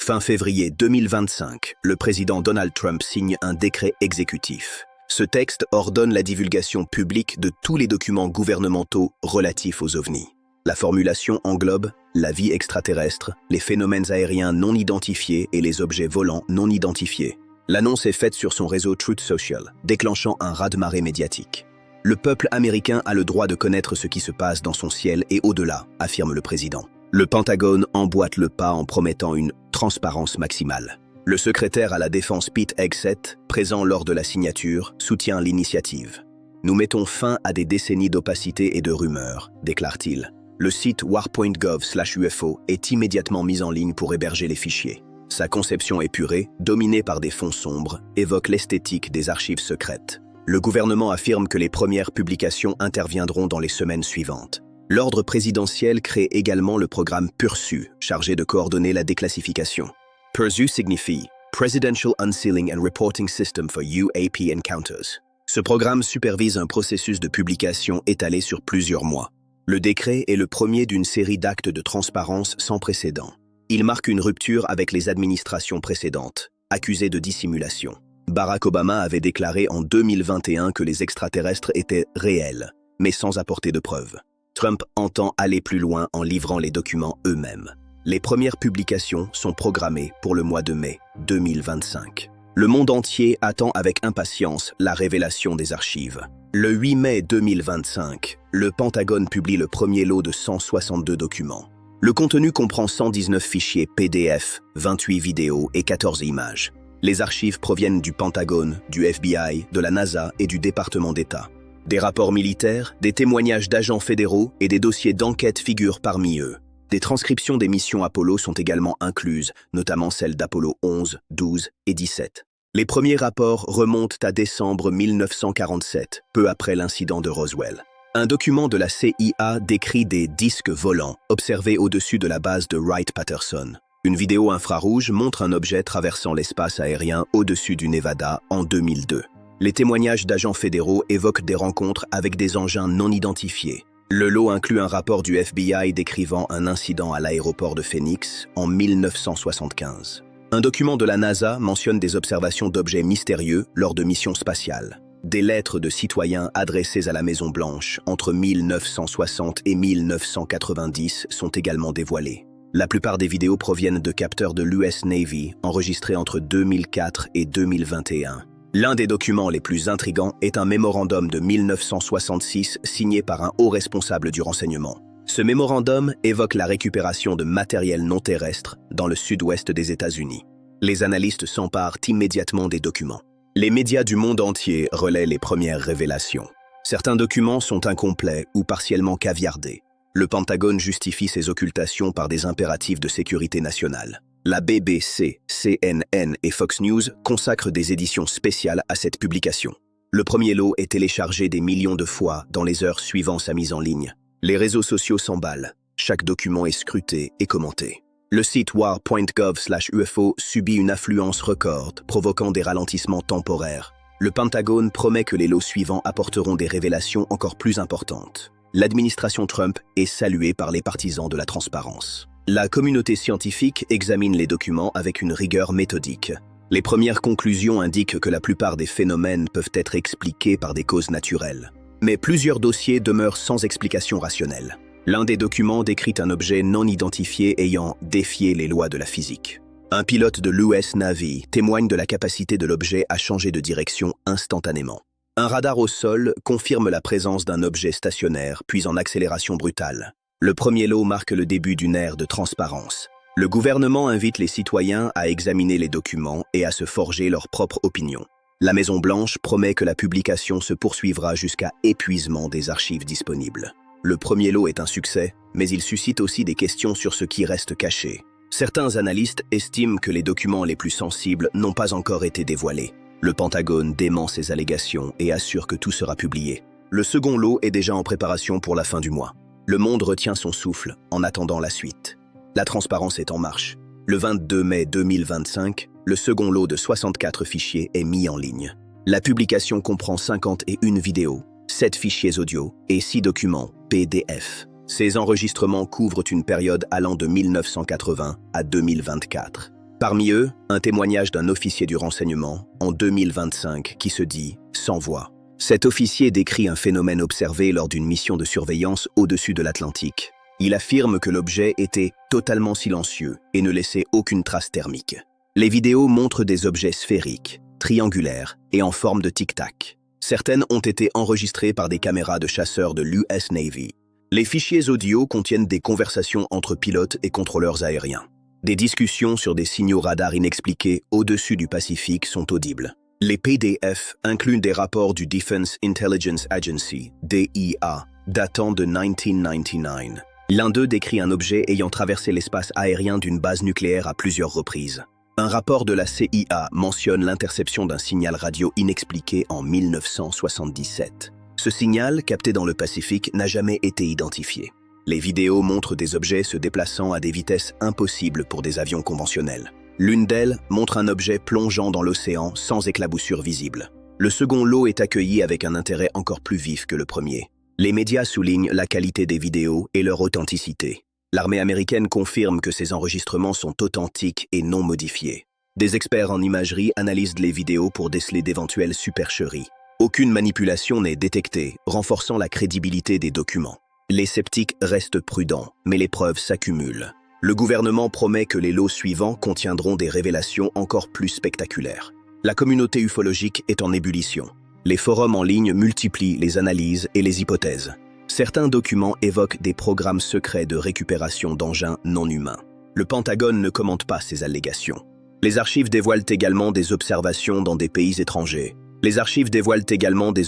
Fin février 2025, le président Donald Trump signe un décret exécutif. Ce texte ordonne la divulgation publique de tous les documents gouvernementaux relatifs aux ovnis. La formulation englobe la vie extraterrestre, les phénomènes aériens non identifiés et les objets volants non identifiés. L'annonce est faite sur son réseau Truth Social, déclenchant un raz-de-marée médiatique. Le peuple américain a le droit de connaître ce qui se passe dans son ciel et au-delà, affirme le président. Le Pentagone emboîte le pas en promettant une transparence maximale. Le secrétaire à la Défense Pete Hegseth, présent lors de la signature, soutient l'initiative. « Nous mettons fin à des décennies d'opacité et de rumeurs », déclare-t-il. Le site war.gov/UFO est immédiatement mis en ligne pour héberger les fichiers. Sa conception épurée, dominée par des fonds sombres, évoque l'esthétique des archives secrètes. Le gouvernement affirme que les premières publications interviendront dans les semaines suivantes. L'ordre présidentiel crée également le programme PURSU, chargé de coordonner la déclassification. PURSU signifie Presidential Unsealing and Reporting System for UAP Encounters. Ce programme supervise un processus de publication étalé sur plusieurs mois. Le décret est le premier d'une série d'actes de transparence sans précédent. Il marque une rupture avec les administrations précédentes, accusées de dissimulation. Barack Obama avait déclaré en 2021 que les extraterrestres étaient réels, mais sans apporter de preuves. Trump entend aller plus loin en livrant les documents eux-mêmes. Les premières publications sont programmées pour le mois de mai 2025. Le monde entier attend avec impatience la révélation des archives. Le 8 mai 2025, le Pentagone publie le premier lot de 162 documents. Le contenu comprend 119 fichiers PDF, 28 vidéos et 14 images. Les archives proviennent du Pentagone, du FBI, de la NASA et du département d'État. Des rapports militaires, des témoignages d'agents fédéraux et des dossiers d'enquête figurent parmi eux. Des transcriptions des missions Apollo sont également incluses, notamment celles d'Apollo 11, 12 et 17. Les premiers rapports remontent à décembre 1947, peu après l'incident de Roswell. Un document de la CIA décrit des disques volants observés au-dessus de la base de Wright-Patterson. Une vidéo infrarouge montre un objet traversant l'espace aérien au-dessus du Nevada en 2002. Les témoignages d'agents fédéraux évoquent des rencontres avec des engins non identifiés. Le lot inclut un rapport du FBI décrivant un incident à l'aéroport de Phoenix en 1975. Un document de la NASA mentionne des observations d'objets mystérieux lors de missions spatiales. Des lettres de citoyens adressées à la Maison-Blanche entre 1960 et 1990 sont également dévoilées. La plupart des vidéos proviennent de capteurs de l'US Navy enregistrés entre 2004 et 2021. L'un des documents les plus intrigants est un mémorandum de 1966 signé par un haut responsable du renseignement. Ce mémorandum évoque la récupération de matériel non terrestre dans le sud-ouest des États-Unis. Les analystes s'emparent immédiatement des documents. Les médias du monde entier relaient les premières révélations. Certains documents sont incomplets ou partiellement caviardés. Le Pentagone justifie ces occultations par des impératifs de sécurité nationale. La BBC, CNN et Fox News consacrent des éditions spéciales à cette publication. Le premier lot est téléchargé des millions de fois dans les heures suivant sa mise en ligne. Les réseaux sociaux s'emballent. Chaque document est scruté et commenté. Le site war.gov/UFO subit une affluence record, provoquant des ralentissements temporaires. Le Pentagone promet que les lots suivants apporteront des révélations encore plus importantes. L'administration Trump est saluée par les partisans de la transparence. La communauté scientifique examine les documents avec une rigueur méthodique. Les premières conclusions indiquent que la plupart des phénomènes peuvent être expliqués par des causes naturelles. Mais plusieurs dossiers demeurent sans explication rationnelle. L'un des documents décrit un objet non identifié ayant défié les lois de la physique. Un pilote de l'US Navy témoigne de la capacité de l'objet à changer de direction instantanément. Un radar au sol confirme la présence d'un objet stationnaire, puis en accélération brutale. Le premier lot marque le début d'une ère de transparence. Le gouvernement invite les citoyens à examiner les documents et à se forger leur propre opinion. La Maison-Blanche promet que la publication se poursuivra jusqu'à épuisement des archives disponibles. Le premier lot est un succès, mais il suscite aussi des questions sur ce qui reste caché. Certains analystes estiment que les documents les plus sensibles n'ont pas encore été dévoilés. Le Pentagone dément ces allégations et assure que tout sera publié. Le second lot est déjà en préparation pour la fin du mois. Le monde retient son souffle en attendant la suite. La transparence est en marche. Le 22 mai 2025, le second lot de 64 fichiers est mis en ligne. La publication comprend 51 vidéos, 7 fichiers audio et 6 documents PDF. Ces enregistrements couvrent une période allant de 1980 à 2024. Parmi eux, un témoignage d'un officier du renseignement, en 2025, qui se dit « sans voix ». Cet officier décrit un phénomène observé lors d'une mission de surveillance au-dessus de l'Atlantique. Il affirme que l'objet était totalement silencieux et ne laissait aucune trace thermique. Les vidéos montrent des objets sphériques, triangulaires et en forme de tic-tac. Certaines ont été enregistrées par des caméras de chasseurs de l'US Navy. Les fichiers audio contiennent des conversations entre pilotes et contrôleurs aériens. Des discussions sur des signaux radars inexpliqués au-dessus du Pacifique sont audibles. Les PDF incluent des rapports du Defense Intelligence Agency, DIA, datant de 1999. L'un d'eux décrit un objet ayant traversé l'espace aérien d'une base nucléaire à plusieurs reprises. Un rapport de la CIA mentionne l'interception d'un signal radio inexpliqué en 1977. Ce signal, capté dans le Pacifique, n'a jamais été identifié. Les vidéos montrent des objets se déplaçant à des vitesses impossibles pour des avions conventionnels. L'une d'elles montre un objet plongeant dans l'océan sans éclaboussure visible. Le second lot est accueilli avec un intérêt encore plus vif que le premier. Les médias soulignent la qualité des vidéos et leur authenticité. L'armée américaine confirme que ces enregistrements sont authentiques et non modifiés. Des experts en imagerie analysent les vidéos pour déceler d'éventuelles supercheries. Aucune manipulation n'est détectée, renforçant la crédibilité des documents. Les sceptiques restent prudents, mais les preuves s'accumulent. Le gouvernement promet que les lots suivants contiendront des révélations encore plus spectaculaires. La communauté ufologique est en ébullition. Les forums en ligne multiplient les analyses et les hypothèses. Certains documents évoquent des programmes secrets de récupération d'engins non humains. Le Pentagone ne commente pas ces allégations. Les archives dévoilent également des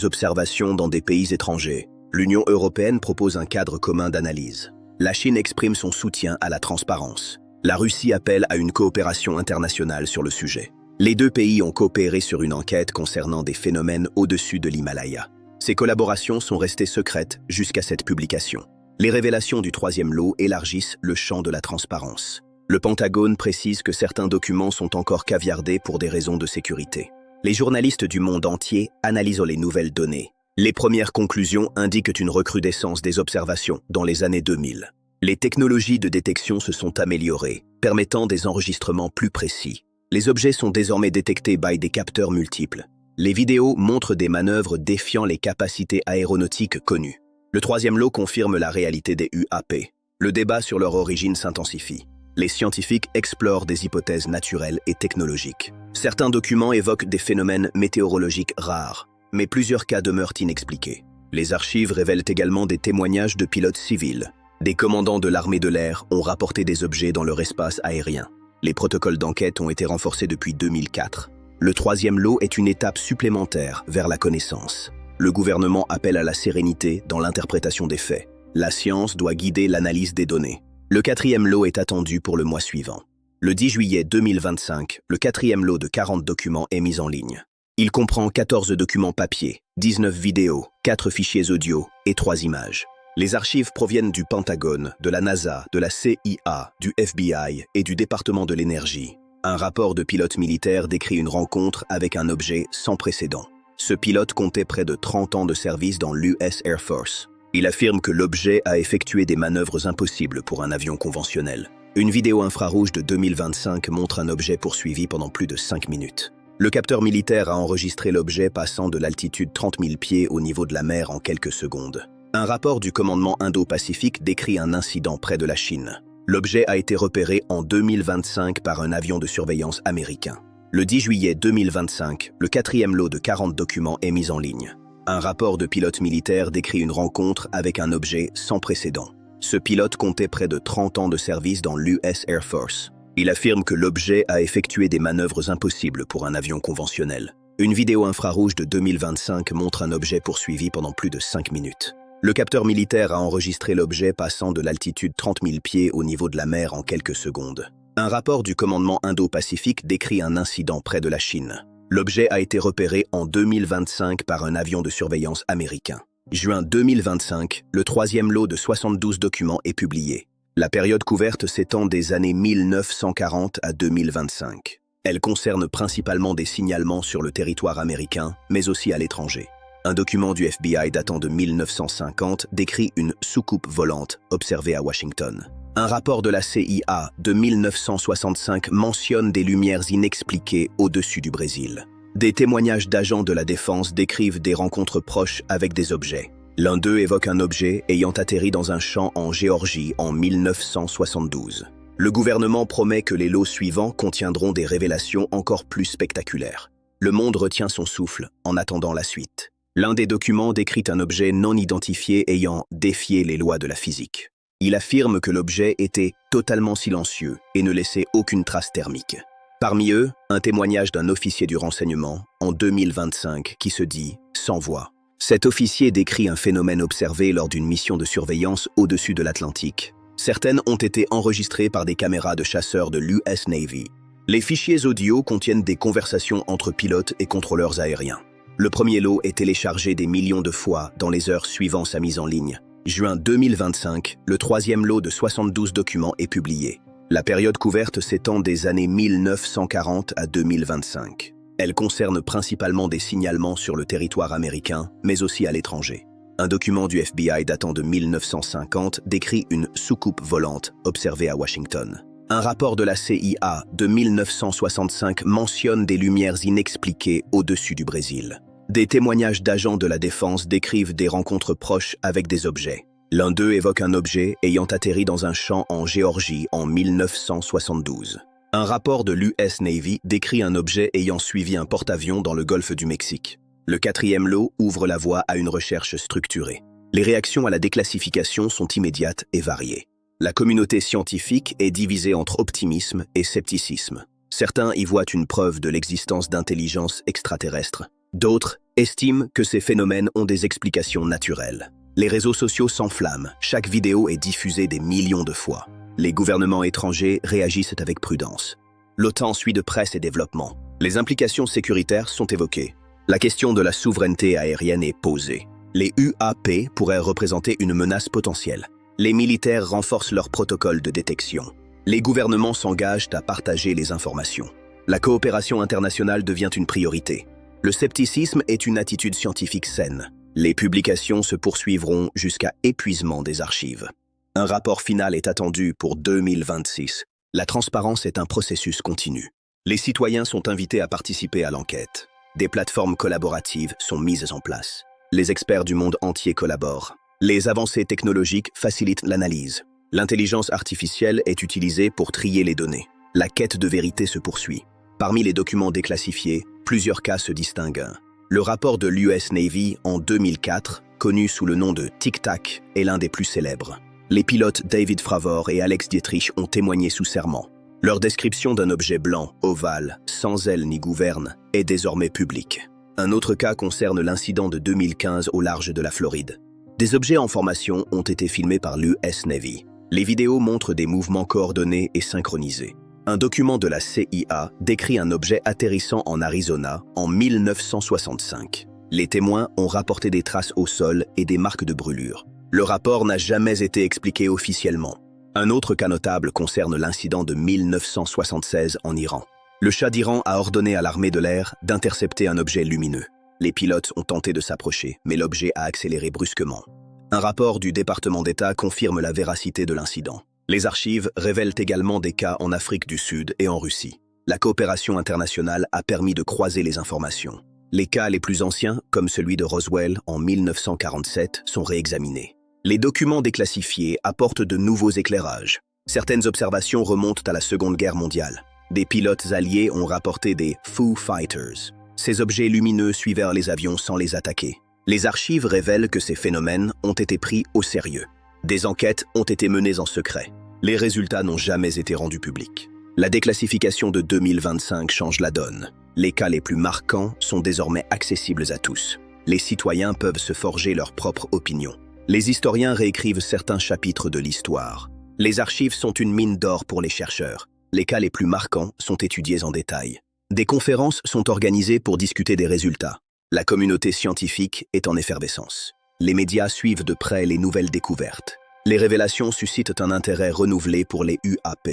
observations dans des pays étrangers. L'Union européenne propose un cadre commun d'analyse. La Chine exprime son soutien à la transparence. La Russie appelle à une coopération internationale sur le sujet. Les deux pays ont coopéré sur une enquête concernant des phénomènes au-dessus de l'Himalaya. Ces collaborations sont restées secrètes jusqu'à cette publication. Les révélations du troisième lot élargissent le champ de la transparence. Le Pentagone précise que certains documents sont encore caviardés pour des raisons de sécurité. Les journalistes du monde entier analysent les nouvelles données. Les premières conclusions indiquent une recrudescence des observations dans les années 2000. Les technologies de détection se sont améliorées, permettant des enregistrements plus précis. Les objets sont désormais détectés par des capteurs multiples. Les vidéos montrent des manœuvres défiant les capacités aéronautiques connues. Le troisième lot confirme la réalité des UAP. Le débat sur leur origine s'intensifie. Les scientifiques explorent des hypothèses naturelles et technologiques. Certains documents évoquent des phénomènes météorologiques rares, mais plusieurs cas demeurent inexpliqués. Les archives révèlent également des témoignages de pilotes civils. Des commandants de l'armée de l'air ont rapporté des objets dans leur espace aérien. Les protocoles d'enquête ont été renforcés depuis 2004. Le troisième lot est une étape supplémentaire vers la connaissance. Le gouvernement appelle à la sérénité dans l'interprétation des faits. La science doit guider l'analyse des données. Le quatrième lot est attendu pour le mois suivant. Le 10 juillet 2025, le quatrième lot de 40 documents est mis en ligne. Il comprend 14 documents papier, 19 vidéos, 4 fichiers audio et 3 images. Les archives proviennent du Pentagone, de la NASA, de la CIA, du FBI et du département de l'énergie. Un rapport de pilote militaire décrit une rencontre avec un objet sans précédent. Ce pilote comptait près de 30 ans de service dans l'US Air Force. Il affirme que l'objet a effectué des manœuvres impossibles pour un avion conventionnel. Une vidéo infrarouge de 2025 montre un objet poursuivi pendant plus de 5 minutes. Le capteur militaire a enregistré l'objet passant de l'altitude 30 000 pieds au niveau de la mer en quelques secondes. Un rapport du commandement Indo-Pacifique décrit un incident près de la Chine. L'objet a été repéré en 2025 par un avion de surveillance américain. Le 10 juillet 2025, le quatrième lot de 40 documents est mis en ligne. Un rapport de pilote militaire décrit une rencontre avec un objet sans précédent. Ce pilote comptait près de 30 ans de service dans l'US Air Force. Il affirme que l'objet a effectué des manœuvres impossibles pour un avion conventionnel. Une vidéo infrarouge de 2025 montre un objet poursuivi pendant plus de 5 minutes. Le capteur militaire a enregistré l'objet passant de l'altitude 30 000 pieds au niveau de la mer en quelques secondes. Un rapport du commandement Indo-Pacifique décrit un incident près de la Chine. L'objet a été repéré en 2025 par un avion de surveillance américain. Juin 2025, le troisième lot de 72 documents est publié. La période couverte s'étend des années 1940 à 2025. Elle concerne principalement des signalements sur le territoire américain, mais aussi à l'étranger. Un document du FBI datant de 1950 décrit une soucoupe volante observée à Washington. Un rapport de la CIA de 1965 mentionne des lumières inexpliquées au-dessus du Brésil. Des témoignages d'agents de la défense décrivent des rencontres proches avec des objets. L'un d'eux évoque un objet ayant atterri dans un champ en Géorgie en 1972. Le gouvernement promet que les lots suivants contiendront des révélations encore plus spectaculaires. Le monde retient son souffle en attendant la suite. L'un des documents décrit un objet non identifié ayant défié les lois de la physique. Il affirme que l'objet était totalement silencieux et ne laissait aucune trace thermique. Parmi eux, un témoignage d'un officier du renseignement, en 2025, qui se dit « sans voix ». Cet officier décrit un phénomène observé lors d'une mission de surveillance au-dessus de l'Atlantique. Certaines ont été enregistrées par des caméras de chasseurs de l'US Navy. Les fichiers audio contiennent des conversations entre pilotes et contrôleurs aériens. Le premier lot est téléchargé des millions de fois dans les heures suivant sa mise en ligne. Juin 2025, le troisième lot de 72 documents est publié. La période couverte s'étend des années 1940 à 2025. Elle concerne principalement des signalements sur le territoire américain, mais aussi à l'étranger. Un document du FBI datant de 1950 décrit une soucoupe volante observée à Washington. Un rapport de la CIA de 1965 mentionne des lumières inexpliquées au-dessus du Brésil. Des témoignages d'agents de la défense décrivent des rencontres proches avec des objets. L'un d'eux évoque un objet ayant atterri dans un champ en Géorgie en 1972. Un rapport de l'US Navy décrit un objet ayant suivi un porte-avions dans le golfe du Mexique. Le quatrième lot ouvre la voie à une recherche structurée. Les réactions à la déclassification sont immédiates et variées. La communauté scientifique est divisée entre optimisme et scepticisme. Certains y voient une preuve de l'existence d'intelligence extraterrestre. D'autres estiment que ces phénomènes ont des explications naturelles. Les réseaux sociaux s'enflamment, chaque vidéo est diffusée des millions de fois. Les gouvernements étrangers réagissent avec prudence. L'OTAN suit de près ces développements. Les implications sécuritaires sont évoquées. La question de la souveraineté aérienne est posée. Les UAP pourraient représenter une menace potentielle. Les militaires renforcent leurs protocoles de détection. Les gouvernements s'engagent à partager les informations. La coopération internationale devient une priorité. Le scepticisme est une attitude scientifique saine. Les publications se poursuivront jusqu'à épuisement des archives. Un rapport final est attendu pour 2026. La transparence est un processus continu. Les citoyens sont invités à participer à l'enquête. Des plateformes collaboratives sont mises en place. Les experts du monde entier collaborent. Les avancées technologiques facilitent l'analyse. L'intelligence artificielle est utilisée pour trier les données. La quête de vérité se poursuit. Parmi les documents déclassifiés, plusieurs cas se distinguent. Le rapport de l'US Navy en 2004, connu sous le nom de Tic Tac, est l'un des plus célèbres. Les pilotes David Fravor et Alex Dietrich ont témoigné sous serment. Leur description d'un objet blanc, ovale, sans aile ni gouverne, est désormais publique. Un autre cas concerne l'incident de 2015 au large de la Floride. Des objets en formation ont été filmés par l'US Navy. Les vidéos montrent des mouvements coordonnés et synchronisés. Un document de la CIA décrit un objet atterrissant en Arizona en 1965. Les témoins ont rapporté des traces au sol et des marques de brûlure. Le rapport n'a jamais été expliqué officiellement. Un autre cas notable concerne l'incident de 1976 en Iran. Le Shah d'Iran a ordonné à l'armée de l'air d'intercepter un objet lumineux. Les pilotes ont tenté de s'approcher, mais l'objet a accéléré brusquement. Un rapport du département d'État confirme la véracité de l'incident. Les archives révèlent également des cas en Afrique du Sud et en Russie. La coopération internationale a permis de croiser les informations. Les cas les plus anciens, comme celui de Roswell en 1947, sont réexaminés. Les documents déclassifiés apportent de nouveaux éclairages. Certaines observations remontent à la Seconde Guerre mondiale. Des pilotes alliés ont rapporté des Foo Fighters. Ces objets lumineux suivaient les avions sans les attaquer. Les archives révèlent que ces phénomènes ont été pris au sérieux. Des enquêtes ont été menées en secret. Les résultats n'ont jamais été rendus publics. La déclassification de 2025 change la donne. Les cas les plus marquants sont désormais accessibles à tous. Les citoyens peuvent se forger leur propre opinion. Les historiens réécrivent certains chapitres de l'histoire. Les archives sont une mine d'or pour les chercheurs. Les cas les plus marquants sont étudiés en détail. Des conférences sont organisées pour discuter des résultats. La communauté scientifique est en effervescence. Les médias suivent de près les nouvelles découvertes. Les révélations suscitent un intérêt renouvelé pour les UAP.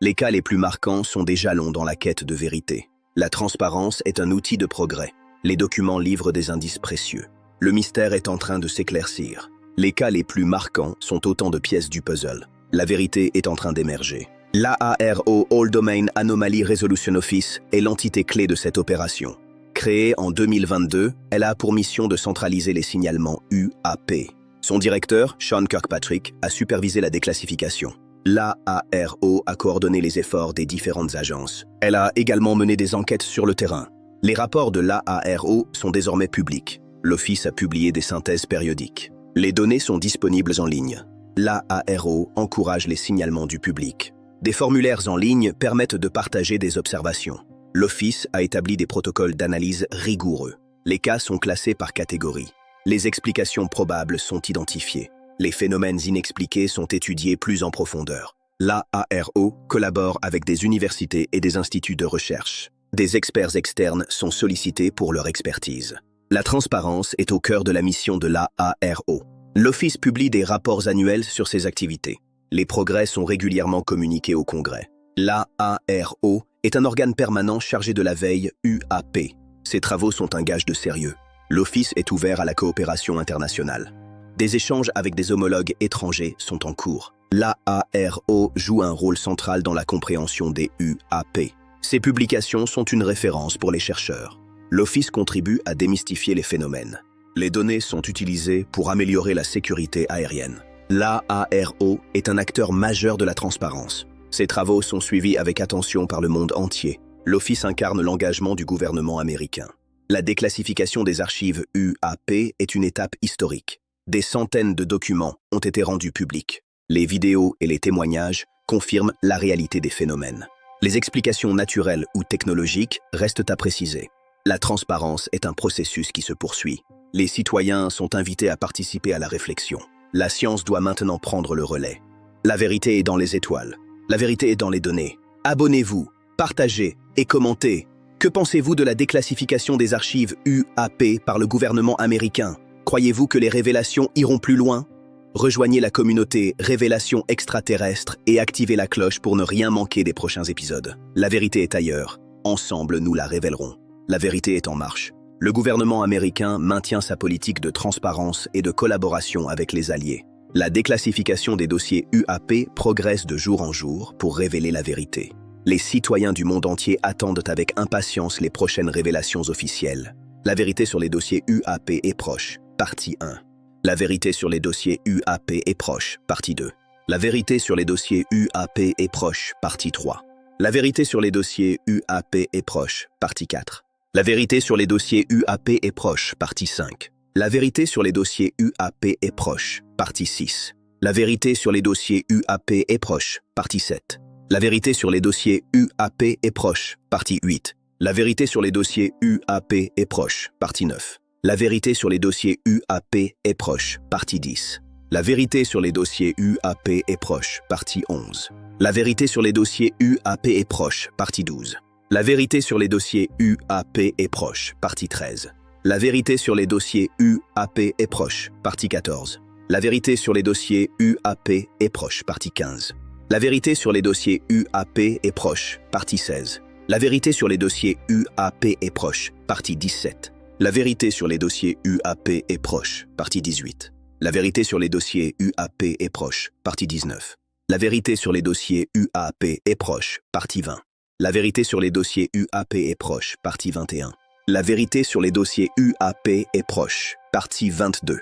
Les cas les plus marquants sont des jalons dans la quête de vérité. La transparence est un outil de progrès. Les documents livrent des indices précieux. Le mystère est en train de s'éclaircir. Les cas les plus marquants sont autant de pièces du puzzle. La vérité est en train d'émerger. L'AARO, All Domain Anomaly Resolution Office, est l'entité clé de cette opération. Créée en 2022, elle a pour mission de centraliser les signalements UAP. Son directeur, Sean Kirkpatrick, a supervisé la déclassification. L'AARO a coordonné les efforts des différentes agences. Elle a également mené des enquêtes sur le terrain. Les rapports de l'AARO sont désormais publics. L'Office a publié des synthèses périodiques. Les données sont disponibles en ligne. L'AARO encourage les signalements du public. Des formulaires en ligne permettent de partager des observations. L'Office a établi des protocoles d'analyse rigoureux. Les cas sont classés par catégorie. Les explications probables sont identifiées. Les phénomènes inexpliqués sont étudiés plus en profondeur. L'AARO collabore avec des universités et des instituts de recherche. Des experts externes sont sollicités pour leur expertise. La transparence est au cœur de la mission de l'AARO. L'Office publie des rapports annuels sur ses activités. Les progrès sont régulièrement communiqués au Congrès. L'AARO est un organe permanent chargé de la veille UAP. Ses travaux sont un gage de sérieux. L'Office est ouvert à la coopération internationale. Des échanges avec des homologues étrangers sont en cours. L'AARO joue un rôle central dans la compréhension des UAP. Ces publications sont une référence pour les chercheurs. L'Office contribue à démystifier les phénomènes. Les données sont utilisées pour améliorer la sécurité aérienne. L'AARO est un acteur majeur de la transparence. Ses travaux sont suivis avec attention par le monde entier. L'Office incarne l'engagement du gouvernement américain. La déclassification des archives UAP est une étape historique. Des centaines de documents ont été rendus publics. Les vidéos et les témoignages confirment la réalité des phénomènes. Les explications naturelles ou technologiques restent à préciser. La transparence est un processus qui se poursuit. Les citoyens sont invités à participer à la réflexion. La science doit maintenant prendre le relais. La vérité est dans les étoiles. La vérité est dans les données. Abonnez-vous, partagez et commentez. Que pensez-vous de la déclassification des archives UAP par le gouvernement américain? Croyez-vous que les révélations iront plus loin? Rejoignez la communauté Révélations extraterrestres et activez la cloche pour ne rien manquer des prochains épisodes. La vérité est ailleurs. Ensemble, nous la révélerons. La vérité est en marche. Le gouvernement américain maintient sa politique de transparence et de collaboration avec les alliés. La déclassification des dossiers UAP progresse de jour en jour pour révéler la vérité. Les citoyens du monde entier attendent avec impatience les prochaines révélations officielles. La vérité sur les dossiers UAP est proche, partie 1. La vérité sur les dossiers UAP est proche, partie 2. La vérité sur les dossiers UAP est proche, partie 3. La vérité sur les dossiers UAP est proche, partie 4. La vérité sur les dossiers UAP est proche, partie 5. La vérité sur les dossiers UAP est proche, partie 6. La vérité sur les dossiers UAP est proche, partie 7. La vérité sur les dossiers UAP est proche, partie 8. La vérité sur les dossiers UAP est proche, partie 9. La vérité sur les dossiers UAP est proche, partie 10. La vérité sur les dossiers UAP est proche, partie 11. La vérité sur les dossiers UAP est proche, partie 12. La vérité sur les dossiers UAP est proche, partie 13. La vérité sur les dossiers UAP est proche, partie 14. La vérité sur les dossiers UAP est proche, partie 15. La vérité sur les dossiers UAP est proche, partie 16. La vérité sur les dossiers UAP est proche, partie 17. La vérité sur les dossiers UAP est proche, partie 18. La vérité sur les dossiers UAP est proche, partie 19. La vérité sur les dossiers UAP est proche, partie 20. La vérité sur les dossiers UAP est proche, partie 21. La vérité sur les dossiers UAP est proche, partie 22.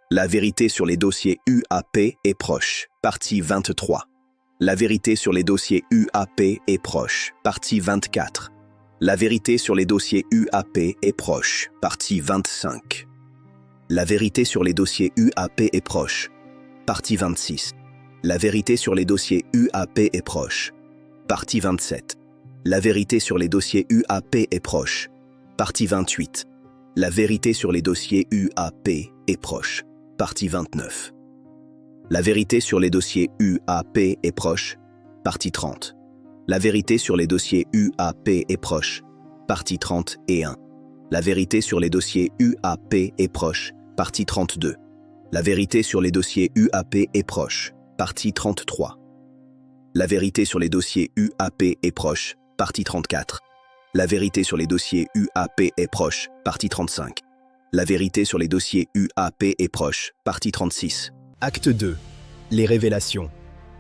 La vérité sur les dossiers UAP est proche, partie 23. La vérité sur les dossiers UAP est proche, partie 24. La vérité sur les dossiers UAP est proche, partie 25. La vérité sur les dossiers UAP est proche, partie 26. La vérité sur les dossiers UAP est proche, partie 27. La vérité sur les dossiers UAP est proche, partie 28. La vérité sur les dossiers UAP est proche, partie 29. La vérité sur les dossiers UAP est proche, partie 30. La vérité sur les dossiers UAP est proche, partie 31. La vérité sur les dossiers UAP est proche, partie 32. La vérité sur les dossiers UAP est proche, partie 33. La vérité sur les dossiers UAP est proche, partie 34. La vérité sur les dossiers UAP est proche, partie 35. La vérité sur les dossiers UAP est proche, partie 36. Acte 2. Les révélations.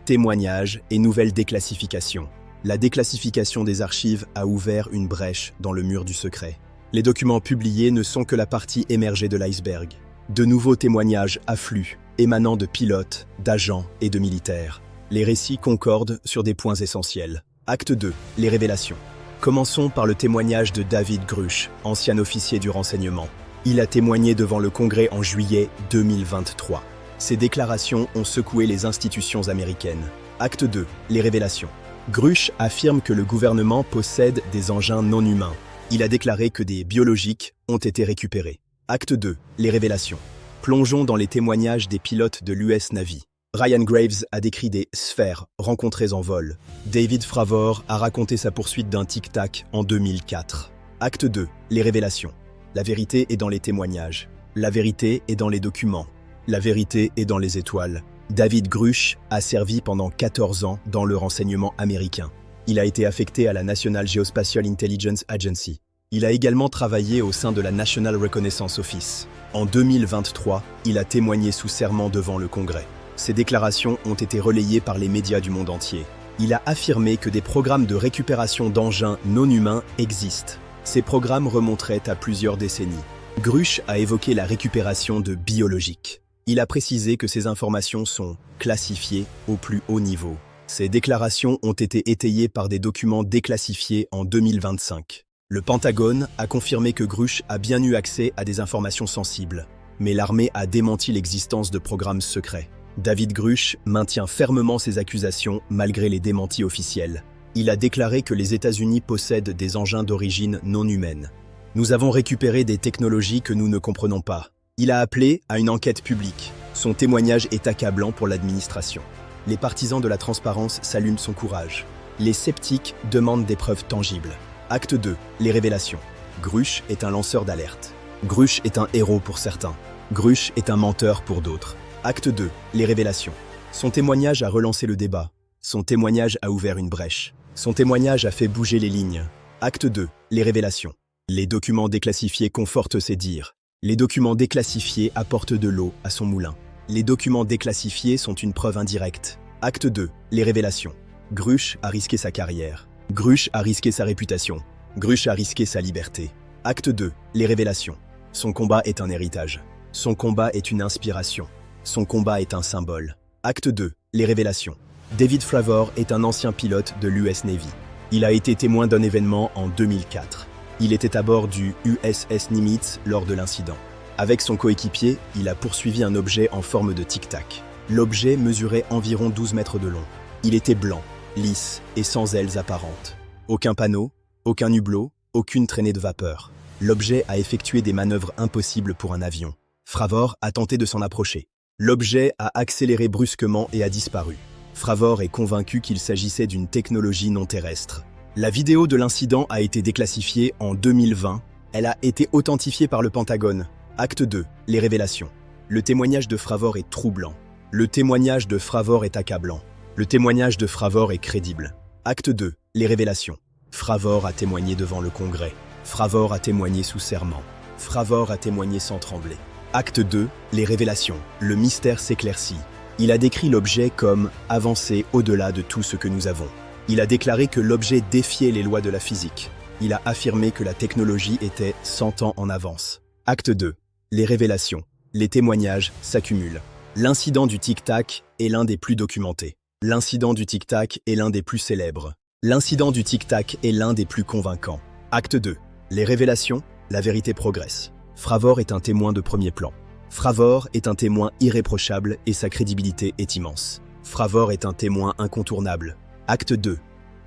témoignages et nouvelles déclassifications. La déclassification des archives a ouvert une brèche dans le mur du secret. Les documents publiés ne sont que la partie émergée de l'iceberg. De nouveaux témoignages affluent, émanant de pilotes, d'agents et de militaires. Les récits concordent sur des points essentiels. Acte 2. Les révélations. Commençons par le témoignage de David Grusch, ancien officier du renseignement. Il a témoigné devant le Congrès en juillet 2023. Ses déclarations ont secoué les institutions américaines. Acte 2. Les révélations. Grusch affirme que le gouvernement possède des engins non humains. Il a déclaré que des biologiques ont été récupérés. Acte 2. Les révélations. Plongeons dans les témoignages des pilotes de l'US Navy. Ryan Graves a décrit des sphères rencontrées en vol. David Fravor a raconté sa poursuite d'un tic-tac en 2004. Acte 2. Les révélations. La vérité est dans les témoignages. La vérité est dans les documents. La vérité est dans les étoiles. David Grusch a servi pendant 14 ans dans le renseignement américain. Il a été affecté à la National Geospatial Intelligence Agency. Il a également travaillé au sein de la National Reconnaissance Office. En 2023, il a témoigné sous serment devant le Congrès. Ses déclarations ont été relayées par les médias du monde entier. Il a affirmé que des programmes de récupération d'engins non humains existent. Ces programmes remonteraient à plusieurs décennies. Grusch a évoqué la récupération de biologiques. Il a précisé que ces informations sont classifiées au plus haut niveau. Ces déclarations ont été étayées par des documents déclassifiés en 2025. Le Pentagone a confirmé que Grusch a bien eu accès à des informations sensibles, mais l'armée a démenti l'existence de programmes secrets. David Grusch maintient fermement ses accusations malgré les démentis officiels. Il a déclaré que les États-Unis possèdent des engins d'origine non humaine. Nous avons récupéré des technologies que nous ne comprenons pas. Il a appelé à une enquête publique. Son témoignage est accablant pour l'administration. Les partisans de la transparence saluent son courage. Les sceptiques demandent des preuves tangibles. Acte 2. Les révélations. Grusch est un lanceur d'alerte. Grusch est un héros pour certains. Grusch est un menteur pour d'autres. Acte 2. Les révélations. Son témoignage a relancé le débat. Son témoignage a ouvert une brèche. Son témoignage a fait bouger les lignes. Acte 2. Les révélations. Les documents déclassifiés confortent ses dires. Les documents déclassifiés apportent de l'eau à son moulin. Les documents déclassifiés sont une preuve indirecte. Acte 2. Les révélations. Grusch a risqué sa carrière. Grusch a risqué sa réputation. Grusch a risqué sa liberté. Acte 2. Les révélations. Son combat est un héritage. Son combat est une inspiration. Son combat est un symbole. Acte 2. Les révélations. David Fravor est un ancien pilote de l'US Navy. Il a été témoin d'un événement en 2004. Il était à bord du USS Nimitz lors de l'incident. Avec son coéquipier, il a poursuivi un objet en forme de tic-tac. L'objet mesurait environ 12 mètres de long. Il était blanc, lisse et sans ailes apparentes. Aucun panneau, aucun hublot, aucune traînée de vapeur. L'objet a effectué des manœuvres impossibles pour un avion. Fravor a tenté de s'en approcher. L'objet a accéléré brusquement et a disparu. Fravor est convaincu qu'il s'agissait d'une technologie non terrestre. La vidéo de l'incident a été déclassifiée en 2020. Elle a été authentifiée par le Pentagone. Acte 2. Les révélations. Le témoignage de Fravor est troublant. Le témoignage de Fravor est accablant. Le témoignage de Fravor est crédible. Acte 2. Les révélations. Fravor a témoigné devant le Congrès. Fravor a témoigné sous serment. Fravor a témoigné sans trembler. Acte 2. Les révélations. Le mystère s'éclaircit. Il a décrit l'objet comme « avancé au-delà de tout ce que nous avons ». Il a déclaré que l'objet défiait les lois de la physique. Il a affirmé que la technologie était 100 ans en avance. Acte 2. Les révélations. Les témoignages s'accumulent. L'incident du tic-tac est l'un des plus documentés. L'incident du tic-tac est l'un des plus célèbres. L'incident du tic-tac est l'un des plus convaincants. Acte 2. Les révélations. La vérité progresse. Fravor est un témoin de premier plan. Fravor est un témoin irréprochable et sa crédibilité est immense. Fravor est un témoin incontournable. Acte 2.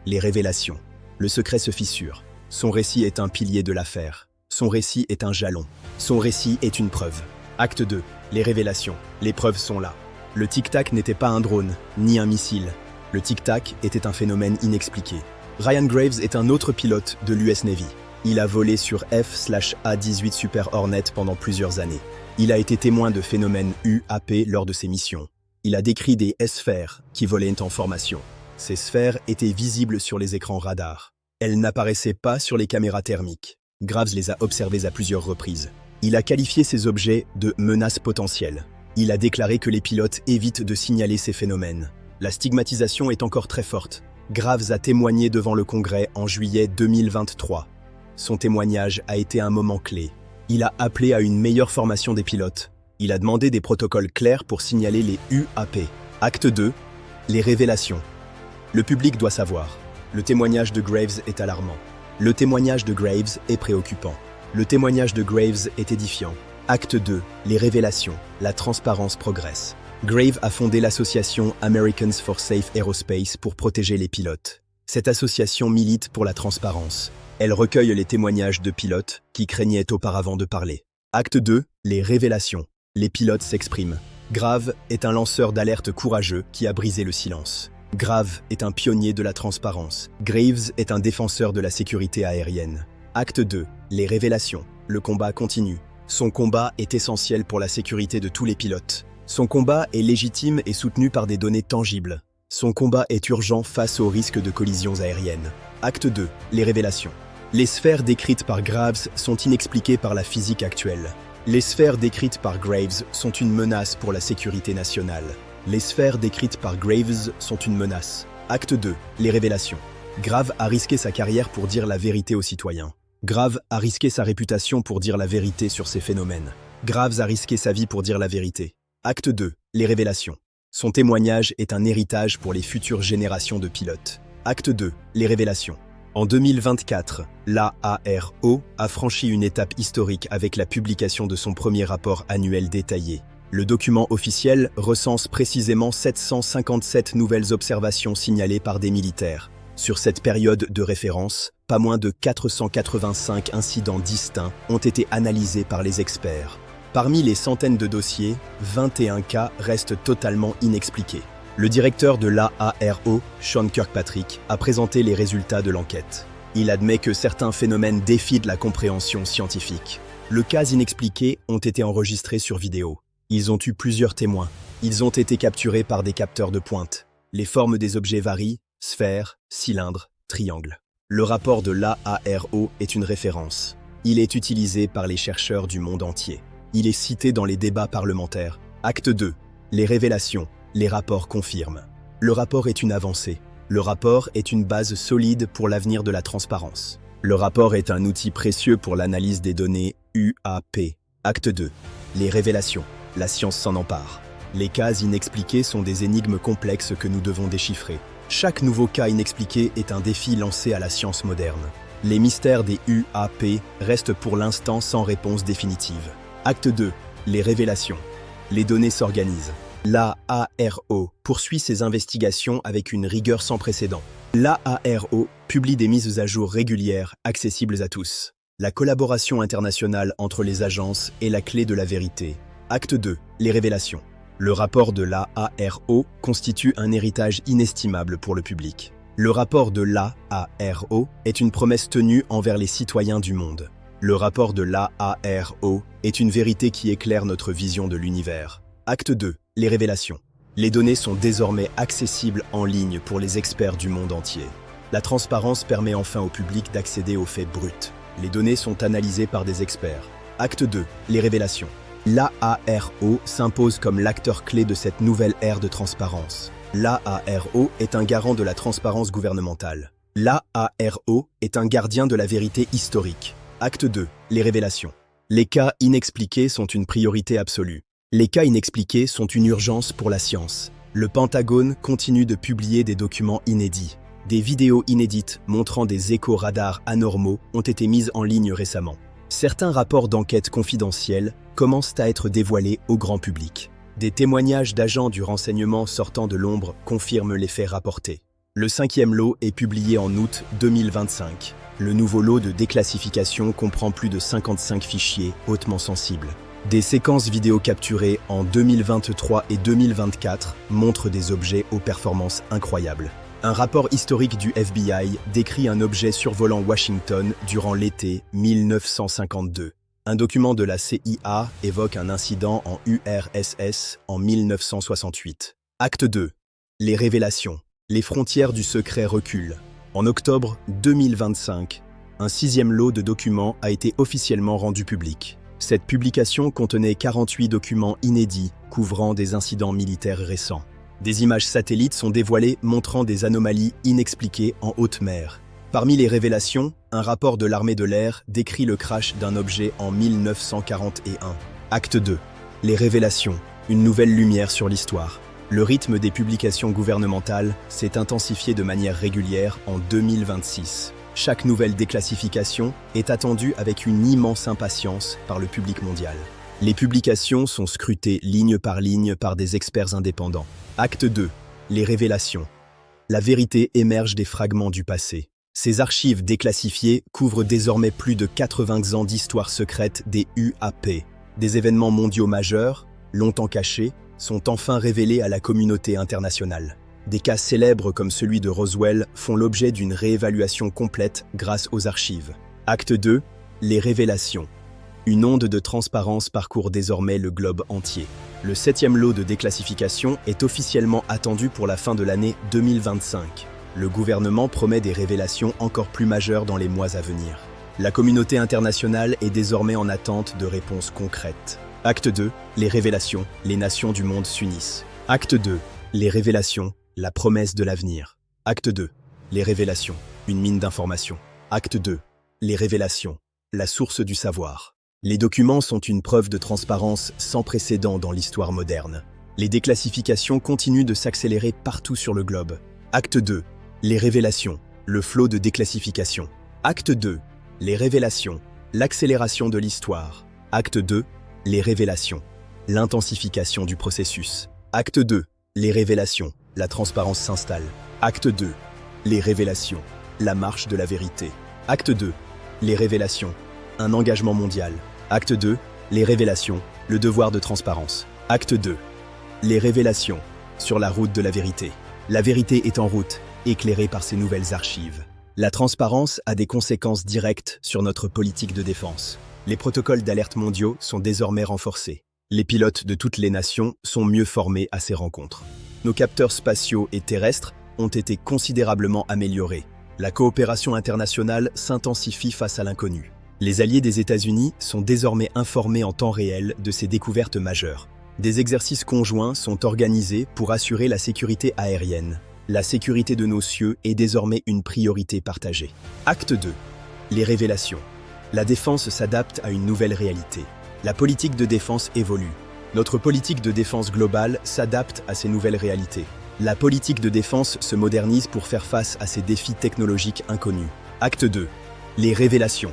Les révélations. Le secret se fissure. Son récit est un pilier de l'affaire. Son récit est un jalon. Son récit est une preuve. Acte 2. Les révélations. Les preuves sont là. Le tic-tac n'était pas un drone, ni un missile. Le tic-tac était un phénomène inexpliqué. Ryan Graves est un autre pilote de l'US Navy. Il a volé sur F/A-18 Super Hornet pendant plusieurs années. Il a été témoin de phénomènes UAP lors de ses missions. Il a décrit des sphères qui volaient en formation. Ces sphères étaient visibles sur les écrans radars. Elles n'apparaissaient pas sur les caméras thermiques. Graves les a observées à plusieurs reprises. Il a qualifié ces objets de menaces potentielles. Il a déclaré que les pilotes évitent de signaler ces phénomènes. La stigmatisation est encore très forte. Graves a témoigné devant le Congrès en juillet 2023. Son témoignage a été un moment clé. Il a appelé à une meilleure formation des pilotes. Il a demandé des protocoles clairs pour signaler les UAP. Acte 2. Les révélations. Le public doit savoir. Le témoignage de Graves est alarmant. Le témoignage de Graves est préoccupant. Le témoignage de Graves est édifiant. Acte 2. Les révélations. La transparence progresse. Graves a fondé l'association Americans for Safe Aerospace pour protéger les pilotes. Cette association milite pour la transparence. Elle recueille les témoignages de pilotes qui craignaient auparavant de parler. Acte 2. Les révélations. Les pilotes s'expriment. Graves est un lanceur d'alerte courageux qui a brisé le silence. Graves est un pionnier de la transparence. Graves est un défenseur de la sécurité aérienne. Acte 2. Les révélations. Le combat continue. Son combat est essentiel pour la sécurité de tous les pilotes. Son combat est légitime et soutenu par des données tangibles. Son combat est urgent face au risque de collisions aériennes. Acte 2. Les révélations. Les sphères décrites par Graves sont inexpliquées par la physique actuelle. Les sphères décrites par Graves sont une menace pour la sécurité nationale. Les sphères décrites par Graves sont une menace. Acte 2. Les révélations. Graves a risqué sa carrière pour dire la vérité aux citoyens. Graves a risqué sa réputation pour dire la vérité sur ces phénomènes. Graves a risqué sa vie pour dire la vérité. Acte 2. Les révélations. Son témoignage est un héritage pour les futures générations de pilotes. Acte 2. Les révélations. En 2024, l'AARO a franchi une étape historique avec la publication de son premier rapport annuel détaillé. Le document officiel recense précisément 757 nouvelles observations signalées par des militaires. Sur cette période de référence, pas moins de 485 incidents distincts ont été analysés par les experts. Parmi les centaines de dossiers, 21 cas restent totalement inexpliqués. Le directeur de l'AARO, Sean Kirkpatrick, a présenté les résultats de l'enquête. Il admet que certains phénomènes défient de la compréhension scientifique. Les cas inexpliqués ont été enregistrés sur vidéo. Ils ont eu plusieurs témoins. Ils ont été capturés par des capteurs de pointe. Les formes des objets varient, sphères, cylindres, triangles. Le rapport de l'AARO est une référence. Il est utilisé par les chercheurs du monde entier. Il est cité dans les débats parlementaires. Acte 2. Les révélations. Les rapports confirment. Le rapport est une avancée. Le rapport est une base solide pour l'avenir de la transparence. Le rapport est un outil précieux pour l'analyse des données UAP. Acte 2. Les révélations. La science s'en empare. Les cas inexpliqués sont des énigmes complexes que nous devons déchiffrer. Chaque nouveau cas inexpliqué est un défi lancé à la science moderne. Les mystères des UAP restent pour l'instant sans réponse définitive. Acte 2. Les révélations. Les données s'organisent. L'AARO poursuit ses investigations avec une rigueur sans précédent. L'AARO publie des mises à jour régulières, accessibles à tous. La collaboration internationale entre les agences est la clé de la vérité. Acte 2. Les révélations. Le rapport de l'AARO constitue un héritage inestimable pour le public. Le rapport de l'AARO est une promesse tenue envers les citoyens du monde. Le rapport de l'AARO est une vérité qui éclaire notre vision de l'univers. Acte 2. Les révélations. Les données sont désormais accessibles en ligne pour les experts du monde entier. La transparence permet enfin au public d'accéder aux faits bruts. Les données sont analysées par des experts. Acte 2. Les révélations. L'AARO s'impose comme l'acteur clé de cette nouvelle ère de transparence. L'AARO est un garant de la transparence gouvernementale. L'AARO est un gardien de la vérité historique. Acte 2. Les révélations. Les cas inexpliqués sont une priorité absolue. Les cas inexpliqués sont une urgence pour la science. Le Pentagone continue de publier des documents inédits. Des vidéos inédites montrant des échos radars anormaux ont été mises en ligne récemment. Certains rapports d'enquête confidentiels commencent à être dévoilés au grand public. Des témoignages d'agents du renseignement sortant de l'ombre confirment les faits rapportés. Le 5e lot est publié en août 2025. Le nouveau lot de déclassification comprend plus de 55 fichiers hautement sensibles. Des séquences vidéo capturées en 2023 et 2024 montrent des objets aux performances incroyables. Un rapport historique du FBI décrit un objet survolant Washington durant l'été 1952. Un document de la CIA évoque un incident en URSS en 1968. Acte 2. Les révélations. Les frontières du secret reculent. En octobre 2025, un 6e lot de documents a été officiellement rendu public. Cette publication contenait 48 documents inédits couvrant des incidents militaires récents. Des images satellites sont dévoilées montrant des anomalies inexpliquées en haute mer. Parmi les révélations, un rapport de l'armée de l'air décrit le crash d'un objet en 1941. Acte 2. Les révélations, une nouvelle lumière sur l'histoire. Le rythme des publications gouvernementales s'est intensifié de manière régulière en 2026. Chaque nouvelle déclassification est attendue avec une immense impatience par le public mondial. Les publications sont scrutées ligne par des experts indépendants. Acte 2. Les révélations. La vérité émerge des fragments du passé. Ces archives déclassifiées couvrent désormais plus de 80 ans d'histoire secrète des UAP. Des événements mondiaux majeurs, longtemps cachés, sont enfin révélés à la communauté internationale. Des cas célèbres comme celui de Roswell font l'objet d'une réévaluation complète grâce aux archives. Acte 2. Les révélations. Une onde de transparence parcourt désormais le globe entier. Le 7e lot de déclassification est officiellement attendu pour la fin de l'année 2025. Le gouvernement promet des révélations encore plus majeures dans les mois à venir. La communauté internationale est désormais en attente de réponses concrètes. Acte 2. Les révélations. Les nations du monde s'unissent. Acte 2. Les révélations. La promesse de l'avenir. Acte 2. Les révélations. Une mine d'informations. Acte 2. Les révélations. La source du savoir. Les documents sont une preuve de transparence sans précédent dans l'histoire moderne. Les déclassifications continuent de s'accélérer partout sur le globe. Acte 2. Les révélations. Le flot de déclassification. Acte 2. Les révélations. L'accélération de l'histoire. Acte 2. Les révélations. L'intensification du processus. Acte 2. Les révélations. La transparence s'installe. Acte 2. Les révélations. La marche de la vérité. Acte 2. Les révélations. Un engagement mondial. Acte 2. Les révélations. Le devoir de transparence. Acte 2. Les révélations. Sur la route de la vérité. La vérité est en route, éclairée par ces nouvelles archives. La transparence a des conséquences directes sur notre politique de défense. Les protocoles d'alerte mondiaux sont désormais renforcés. Les pilotes de toutes les nations sont mieux formés à ces rencontres. Nos capteurs spatiaux et terrestres ont été considérablement améliorés. La coopération internationale s'intensifie face à l'inconnu. Les alliés des États-Unis sont désormais informés en temps réel de ces découvertes majeures. Des exercices conjoints sont organisés pour assurer la sécurité aérienne. La sécurité de nos cieux est désormais une priorité partagée. Acte 2. Les révélations. La défense s'adapte à une nouvelle réalité. La politique de défense évolue. Notre politique de défense globale s'adapte à ces nouvelles réalités. La politique de défense se modernise pour faire face à ces défis technologiques inconnus. Acte 2. Les révélations.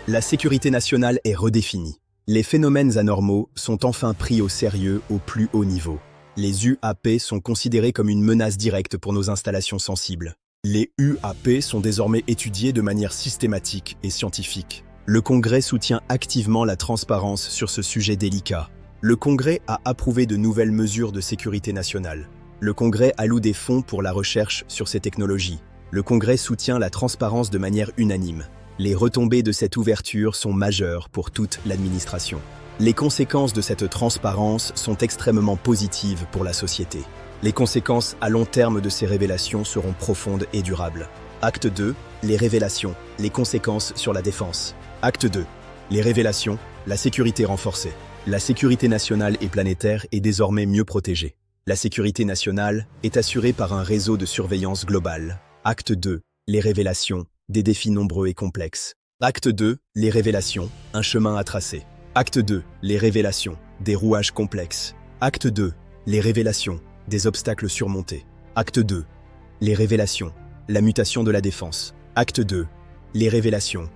La sécurité nationale est redéfinie. Les phénomènes anormaux sont enfin pris au sérieux au plus haut niveau. Les UAP sont considérés comme une menace directe pour nos installations sensibles. Les UAP sont désormais étudiés de manière systématique et scientifique. Le Congrès soutient activement la transparence sur ce sujet délicat. Le Congrès a approuvé de nouvelles mesures de sécurité nationale. Le Congrès alloue des fonds pour la recherche sur ces technologies. Le Congrès soutient la transparence de manière unanime. Les retombées de cette ouverture sont majeures pour toute l'administration. Les conséquences de cette transparence sont extrêmement positives pour la société. Les conséquences à long terme de ces révélations seront profondes et durables. Acte 2. Les révélations. Les conséquences sur la défense. Acte 2. Les révélations. La sécurité renforcée. La sécurité nationale et planétaire est désormais mieux protégée. La sécurité nationale est assurée par un réseau de surveillance globale. Acte 2. Les révélations. Des défis nombreux et complexes. Acte 2. Les révélations. Un chemin à tracer. Acte 2. Les révélations. Des rouages complexes. Acte 2. Les révélations. Des obstacles surmontés. Acte 2. Les révélations. La mutation de la défense. Acte 2. Les révélations.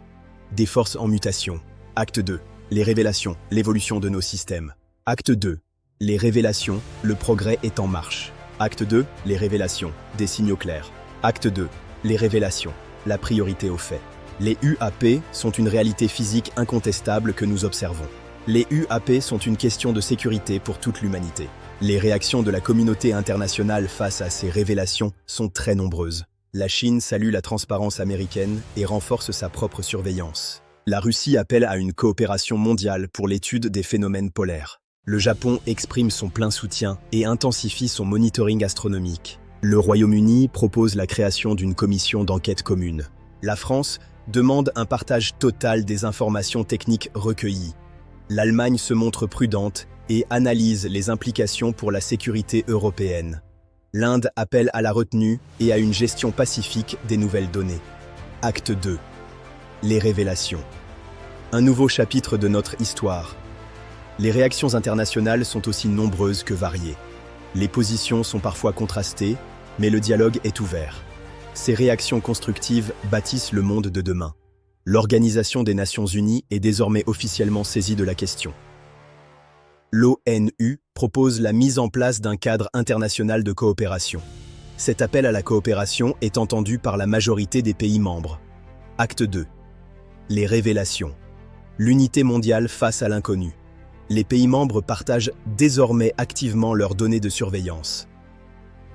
Des forces en mutation. Acte 2. Les révélations. L'évolution de nos systèmes. Acte 2. Les révélations. Le progrès est en marche. Acte 2. Les révélations. Des signaux clairs. Acte 2. Les révélations. La priorité aux faits. Les UAP sont une réalité physique incontestable que nous observons. Les UAP sont une question de sécurité pour toute l'humanité. Les réactions de la communauté internationale face à ces révélations sont très nombreuses. La Chine salue la transparence américaine et renforce sa propre surveillance. La Russie appelle à une coopération mondiale pour l'étude des phénomènes polaires. Le Japon exprime son plein soutien et intensifie son monitoring astronomique. Le Royaume-Uni propose la création d'une commission d'enquête commune. La France demande un partage total des informations techniques recueillies. L'Allemagne se montre prudente et analyse les implications pour la sécurité européenne. L'Inde appelle à la retenue et à une gestion pacifique des nouvelles données. Acte 2. Les révélations. Un nouveau chapitre de notre histoire. Les réactions internationales sont aussi nombreuses que variées. Les positions sont parfois contrastées, mais le dialogue est ouvert. Ces réactions constructives bâtissent le monde de demain. L'Organisation des Nations Unies est désormais officiellement saisie de la question. L'ONU propose la mise en place d'un cadre international de coopération. Cet appel à la coopération est entendu par la majorité des pays membres. Acte 2. Les révélations. L'unité mondiale face à l'inconnu. Les pays membres partagent désormais activement leurs données de surveillance.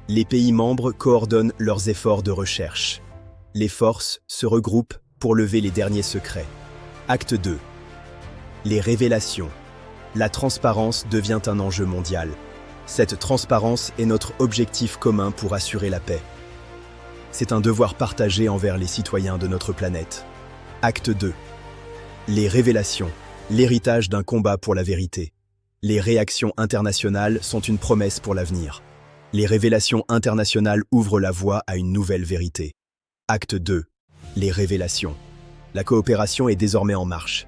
Les pays membres coordonnent leurs efforts de recherche. Les forces se regroupent pour lever les derniers secrets. Acte 2. Les révélations. La transparence devient un enjeu mondial. Cette transparence est notre objectif commun pour assurer la paix. C'est un devoir partagé envers les citoyens de notre planète. Acte 2. Les révélations. L'héritage d'un combat pour la vérité. Les réactions internationales sont une promesse pour l'avenir. Les révélations internationales ouvrent la voie à une nouvelle vérité. Acte 2. Les révélations. La coopération est désormais en marche.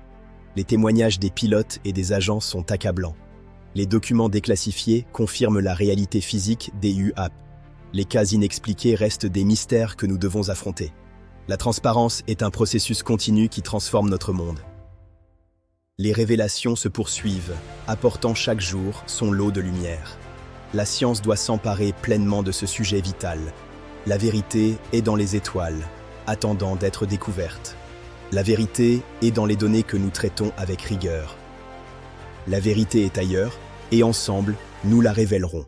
Les témoignages des pilotes et des agents sont accablants. Les documents déclassifiés confirment la réalité physique des UAP. Les cas inexpliqués restent des mystères que nous devons affronter. La transparence est un processus continu qui transforme notre monde. Les révélations se poursuivent, apportant chaque jour son lot de lumière. La science doit s'emparer pleinement de ce sujet vital. La vérité est dans les étoiles, attendant d'être découverte. La vérité est dans les données que nous traitons avec rigueur. La vérité est ailleurs, et ensemble, nous la révélerons.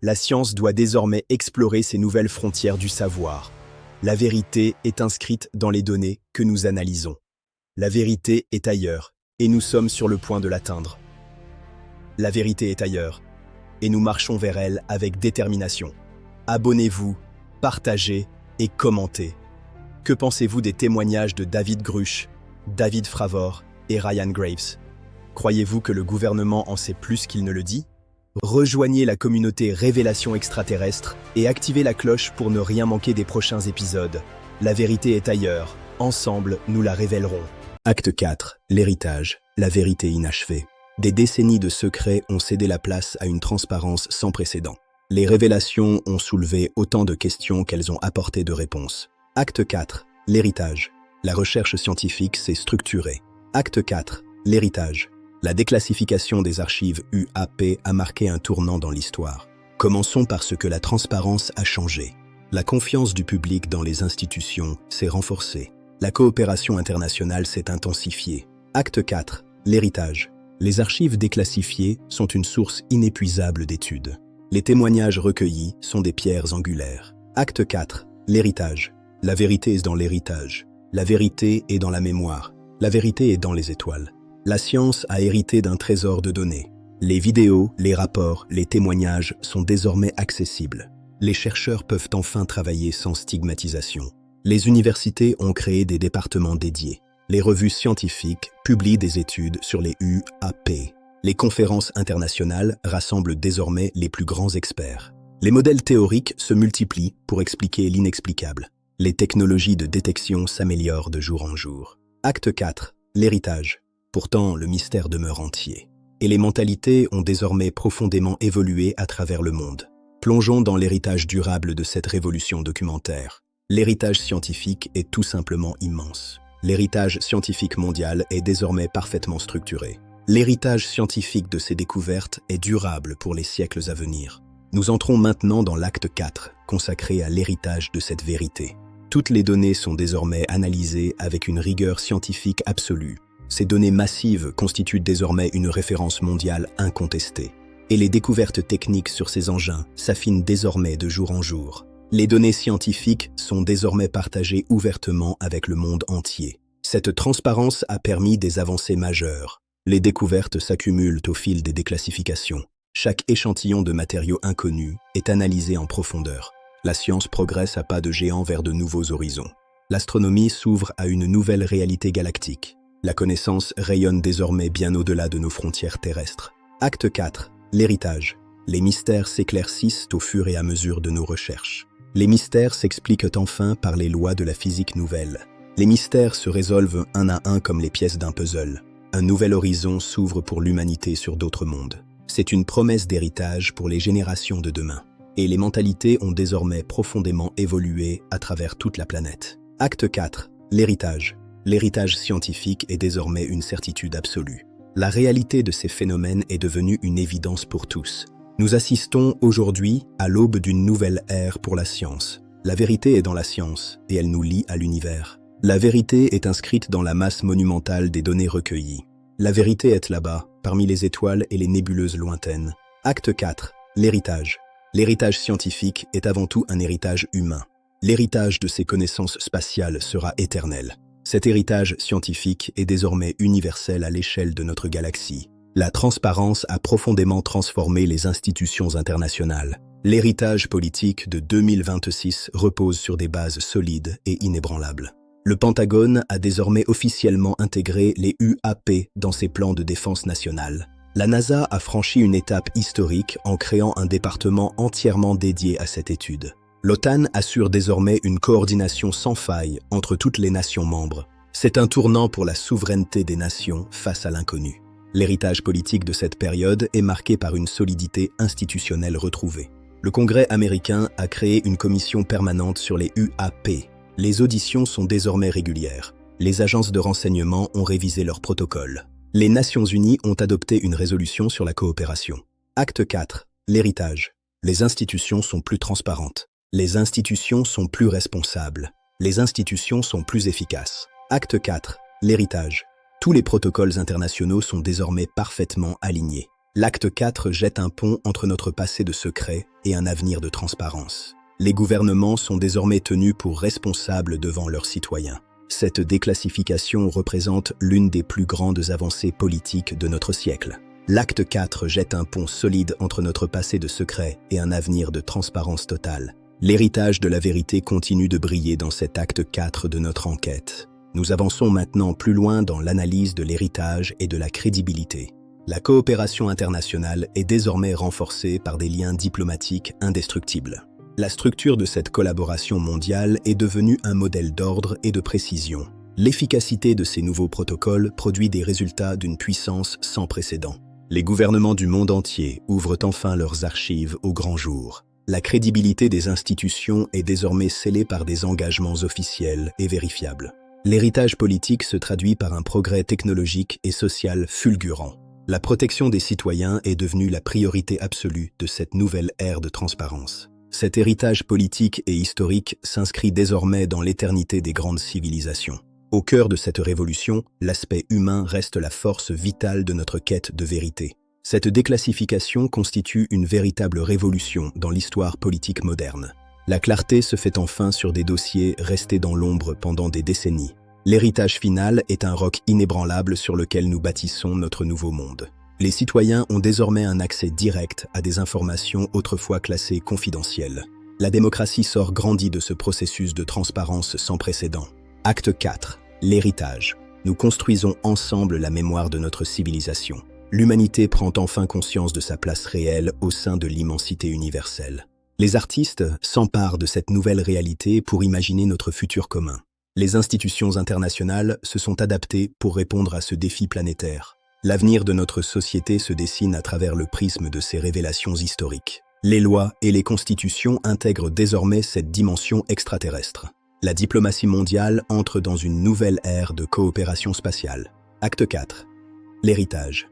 La science doit désormais explorer ces nouvelles frontières du savoir. La vérité est inscrite dans les données que nous analysons. La vérité est ailleurs, et nous sommes sur le point de l'atteindre. La vérité est ailleurs, et nous marchons vers elle avec détermination. Abonnez-vous, partagez et commentez. Que pensez-vous des témoignages de David Grusch, David Fravor et Ryan Graves? Croyez-vous que le gouvernement en sait plus qu'il ne le dit? Rejoignez la communauté Révélations extraterrestres et activez la cloche pour ne rien manquer des prochains épisodes. La vérité est ailleurs. Ensemble, nous la révélerons. Acte 4. L'héritage. La vérité inachevée. Des décennies de secrets ont cédé la place à une transparence sans précédent. Les révélations ont soulevé autant de questions qu'elles ont apporté de réponses. Acte 4. L'héritage. La recherche scientifique s'est structurée. Acte 4. L'héritage. La déclassification des archives UAP a marqué un tournant dans l'histoire. Commençons par ce que la transparence a changé. La confiance du public dans les institutions s'est renforcée. La coopération internationale s'est intensifiée. Acte 4. L'héritage. Les archives déclassifiées sont une source inépuisable d'études. Les témoignages recueillis sont des pierres angulaires. Acte 4. L'héritage. La vérité est dans l'héritage. La vérité est dans la mémoire. La vérité est dans les étoiles. La science a hérité d'un trésor de données. Les vidéos, les rapports, les témoignages sont désormais accessibles. Les chercheurs peuvent enfin travailler sans stigmatisation. Les universités ont créé des départements dédiés. Les revues scientifiques publient des études sur les UAP. Les conférences internationales rassemblent désormais les plus grands experts. Les modèles théoriques se multiplient pour expliquer l'inexplicable. Les technologies de détection s'améliorent de jour en jour. Acte 4. L'héritage. Pourtant, le mystère demeure entier. Et les mentalités ont désormais profondément évolué à travers le monde. Plongeons dans l'héritage durable de cette révolution documentaire. L'héritage scientifique est tout simplement immense. L'héritage scientifique mondial est désormais parfaitement structuré. L'héritage scientifique de ces découvertes est durable pour les siècles à venir. Nous entrons maintenant dans l'acte 4, consacré à l'héritage de cette vérité. Toutes les données sont désormais analysées avec une rigueur scientifique absolue. Ces données massives constituent désormais une référence mondiale incontestée. Et les découvertes techniques sur ces engins s'affinent désormais de jour en jour. Les données scientifiques sont désormais partagées ouvertement avec le monde entier. Cette transparence a permis des avancées majeures. Les découvertes s'accumulent au fil des déclassifications. Chaque échantillon de matériaux inconnus est analysé en profondeur. La science progresse à pas de géant vers de nouveaux horizons. L'astronomie s'ouvre à une nouvelle réalité galactique. La connaissance rayonne désormais bien au-delà de nos frontières terrestres. Acte 4. L'héritage. Les mystères s'éclaircissent au fur et à mesure de nos recherches. Les mystères s'expliquent enfin par les lois de la physique nouvelle. Les mystères se résolvent un à un comme les pièces d'un puzzle. Un nouvel horizon s'ouvre pour l'humanité sur d'autres mondes. C'est une promesse d'héritage pour les générations de demain. Et les mentalités ont désormais profondément évolué à travers toute la planète. Acte 4. L'héritage. L'héritage scientifique est désormais une certitude absolue. La réalité de ces phénomènes est devenue une évidence pour tous. Nous assistons aujourd'hui à l'aube d'une nouvelle ère pour la science. La vérité est dans la science et elle nous lie à l'univers. La vérité est inscrite dans la masse monumentale des données recueillies. La vérité est là-bas, parmi les étoiles et les nébuleuses lointaines. Acte 4. L'héritage. L'héritage scientifique est avant tout un héritage humain. L'héritage de ces connaissances spatiales sera éternel. Cet héritage scientifique est désormais universel à l'échelle de notre galaxie. La transparence a profondément transformé les institutions internationales. L'héritage politique de 2026 repose sur des bases solides et inébranlables. Le Pentagone a désormais officiellement intégré les UAP dans ses plans de défense nationale. La NASA a franchi une étape historique en créant un département entièrement dédié à cette étude. L'OTAN assure désormais une coordination sans faille entre toutes les nations membres. C'est un tournant pour la souveraineté des nations face à l'inconnu. L'héritage politique de cette période est marqué par une solidité institutionnelle retrouvée. Le Congrès américain a créé une commission permanente sur les UAP. Les auditions sont désormais régulières. Les agences de renseignement ont révisé leurs protocoles. Les Nations Unies ont adopté une résolution sur la coopération. Acte 4. L'héritage. Les institutions sont plus transparentes. Les institutions sont plus responsables. Les institutions sont plus efficaces. Acte 4. L'héritage. Tous les protocoles internationaux sont désormais parfaitement alignés. L'acte 4 jette un pont entre notre passé de secret et un avenir de transparence. Les gouvernements sont désormais tenus pour responsables devant leurs citoyens. Cette déclassification représente l'une des plus grandes avancées politiques de notre siècle. L'acte 4 jette un pont solide entre notre passé de secret et un avenir de transparence totale. L'héritage de la vérité continue de briller dans cet acte 4 de notre enquête. Nous avançons maintenant plus loin dans l'analyse de l'héritage et de la crédibilité. La coopération internationale est désormais renforcée par des liens diplomatiques indestructibles. La structure de cette collaboration mondiale est devenue un modèle d'ordre et de précision. L'efficacité de ces nouveaux protocoles produit des résultats d'une puissance sans précédent. Les gouvernements du monde entier ouvrent enfin leurs archives au grand jour. La crédibilité des institutions est désormais scellée par des engagements officiels et vérifiables. L'héritage politique se traduit par un progrès technologique et social fulgurant. La protection des citoyens est devenue la priorité absolue de cette nouvelle ère de transparence. Cet héritage politique et historique s'inscrit désormais dans l'éternité des grandes civilisations. Au cœur de cette révolution, l'aspect humain reste la force vitale de notre quête de vérité. Cette déclassification constitue une véritable révolution dans l'histoire politique moderne. La clarté se fait enfin sur des dossiers restés dans l'ombre pendant des décennies. L'héritage final est un roc inébranlable sur lequel nous bâtissons notre nouveau monde. Les citoyens ont désormais un accès direct à des informations autrefois classées confidentielles. La démocratie sort grandie de ce processus de transparence sans précédent. Acte 4. L'héritage. Nous construisons ensemble la mémoire de notre civilisation. L'humanité prend enfin conscience de sa place réelle au sein de l'immensité universelle. Les artistes s'emparent de cette nouvelle réalité pour imaginer notre futur commun. Les institutions internationales se sont adaptées pour répondre à ce défi planétaire. L'avenir de notre société se dessine à travers le prisme de ces révélations historiques. Les lois et les constitutions intègrent désormais cette dimension extraterrestre. La diplomatie mondiale entre dans une nouvelle ère de coopération spatiale. Acte 4. L'héritage.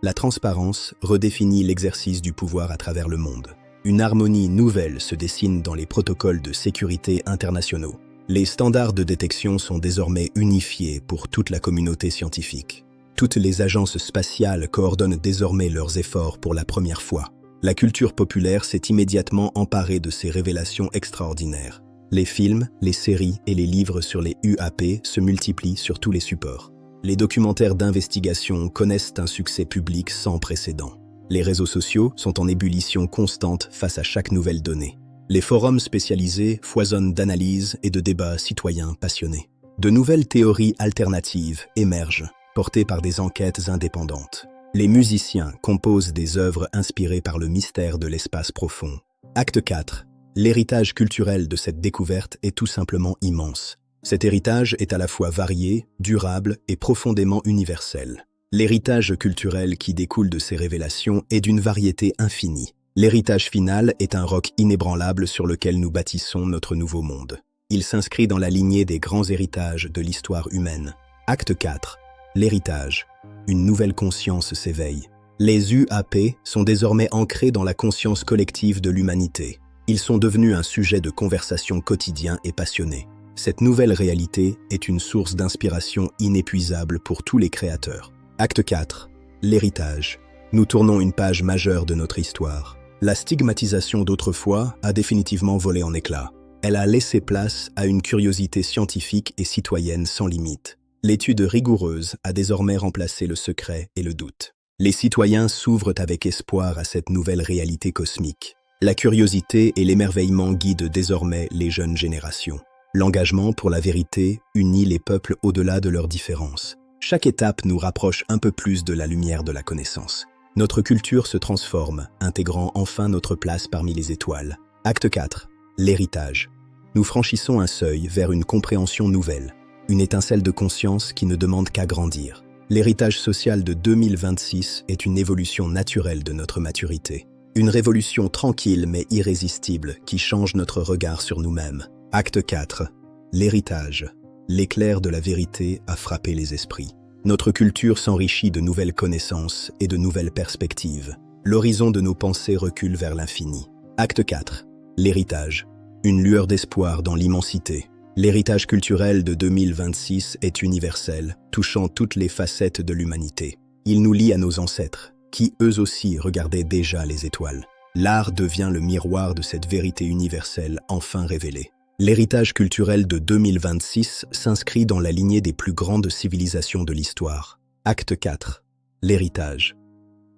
La transparence redéfinit l'exercice du pouvoir à travers le monde. Une harmonie nouvelle se dessine dans les protocoles de sécurité internationaux. Les standards de détection sont désormais unifiés pour toute la communauté scientifique. Toutes les agences spatiales coordonnent désormais leurs efforts pour la première fois. La culture populaire s'est immédiatement emparée de ces révélations extraordinaires. Les films, les séries et les livres sur les UAP se multiplient sur tous les supports. Les documentaires d'investigation connaissent un succès public sans précédent. Les réseaux sociaux sont en ébullition constante face à chaque nouvelle donnée. Les forums spécialisés foisonnent d'analyses et de débats citoyens passionnés. De nouvelles théories alternatives émergent, portées par des enquêtes indépendantes. Les musiciens composent des œuvres inspirées par le mystère de l'espace profond. Acte 4. L'héritage culturel de cette découverte est tout simplement immense. Cet héritage est à la fois varié, durable et profondément universel. L'héritage culturel qui découle de ces révélations est d'une variété infinie. L'héritage final est un roc inébranlable sur lequel nous bâtissons notre nouveau monde. Il s'inscrit dans la lignée des grands héritages de l'histoire humaine. Acte 4. L'héritage. Une nouvelle conscience s'éveille. Les UAP sont désormais ancrés dans la conscience collective de l'humanité. Ils sont devenus un sujet de conversation quotidien et passionné. Cette nouvelle réalité est une source d'inspiration inépuisable pour tous les créateurs. Acte 4. L'héritage. Nous tournons une page majeure de notre histoire. La stigmatisation d'autrefois a définitivement volé en éclats. Elle a laissé place à une curiosité scientifique et citoyenne sans limite. L'étude rigoureuse a désormais remplacé le secret et le doute. Les citoyens s'ouvrent avec espoir à cette nouvelle réalité cosmique. La curiosité et l'émerveillement guident désormais les jeunes générations. L'engagement pour la vérité unit les peuples au-delà de leurs différences. Chaque étape nous rapproche un peu plus de la lumière de la connaissance. Notre culture se transforme, intégrant enfin notre place parmi les étoiles. Acte 4. L'héritage. Nous franchissons un seuil vers une compréhension nouvelle, une étincelle de conscience qui ne demande qu'à grandir. L'héritage social de 2026 est une évolution naturelle de notre maturité. Une révolution tranquille mais irrésistible qui change notre regard sur nous-mêmes. Acte 4. L'héritage. L'éclair de la vérité a frappé les esprits. Notre culture s'enrichit de nouvelles connaissances et de nouvelles perspectives. L'horizon de nos pensées recule vers l'infini. Acte 4. L'héritage. Une lueur d'espoir dans l'immensité. L'héritage culturel de 2026 est universel, touchant toutes les facettes de l'humanité. Il nous lie à nos ancêtres, qui eux aussi regardaient déjà les étoiles. L'art devient le miroir de cette vérité universelle enfin révélée. L'héritage culturel de 2026 s'inscrit dans la lignée des plus grandes civilisations de l'histoire. Acte 4. L'héritage.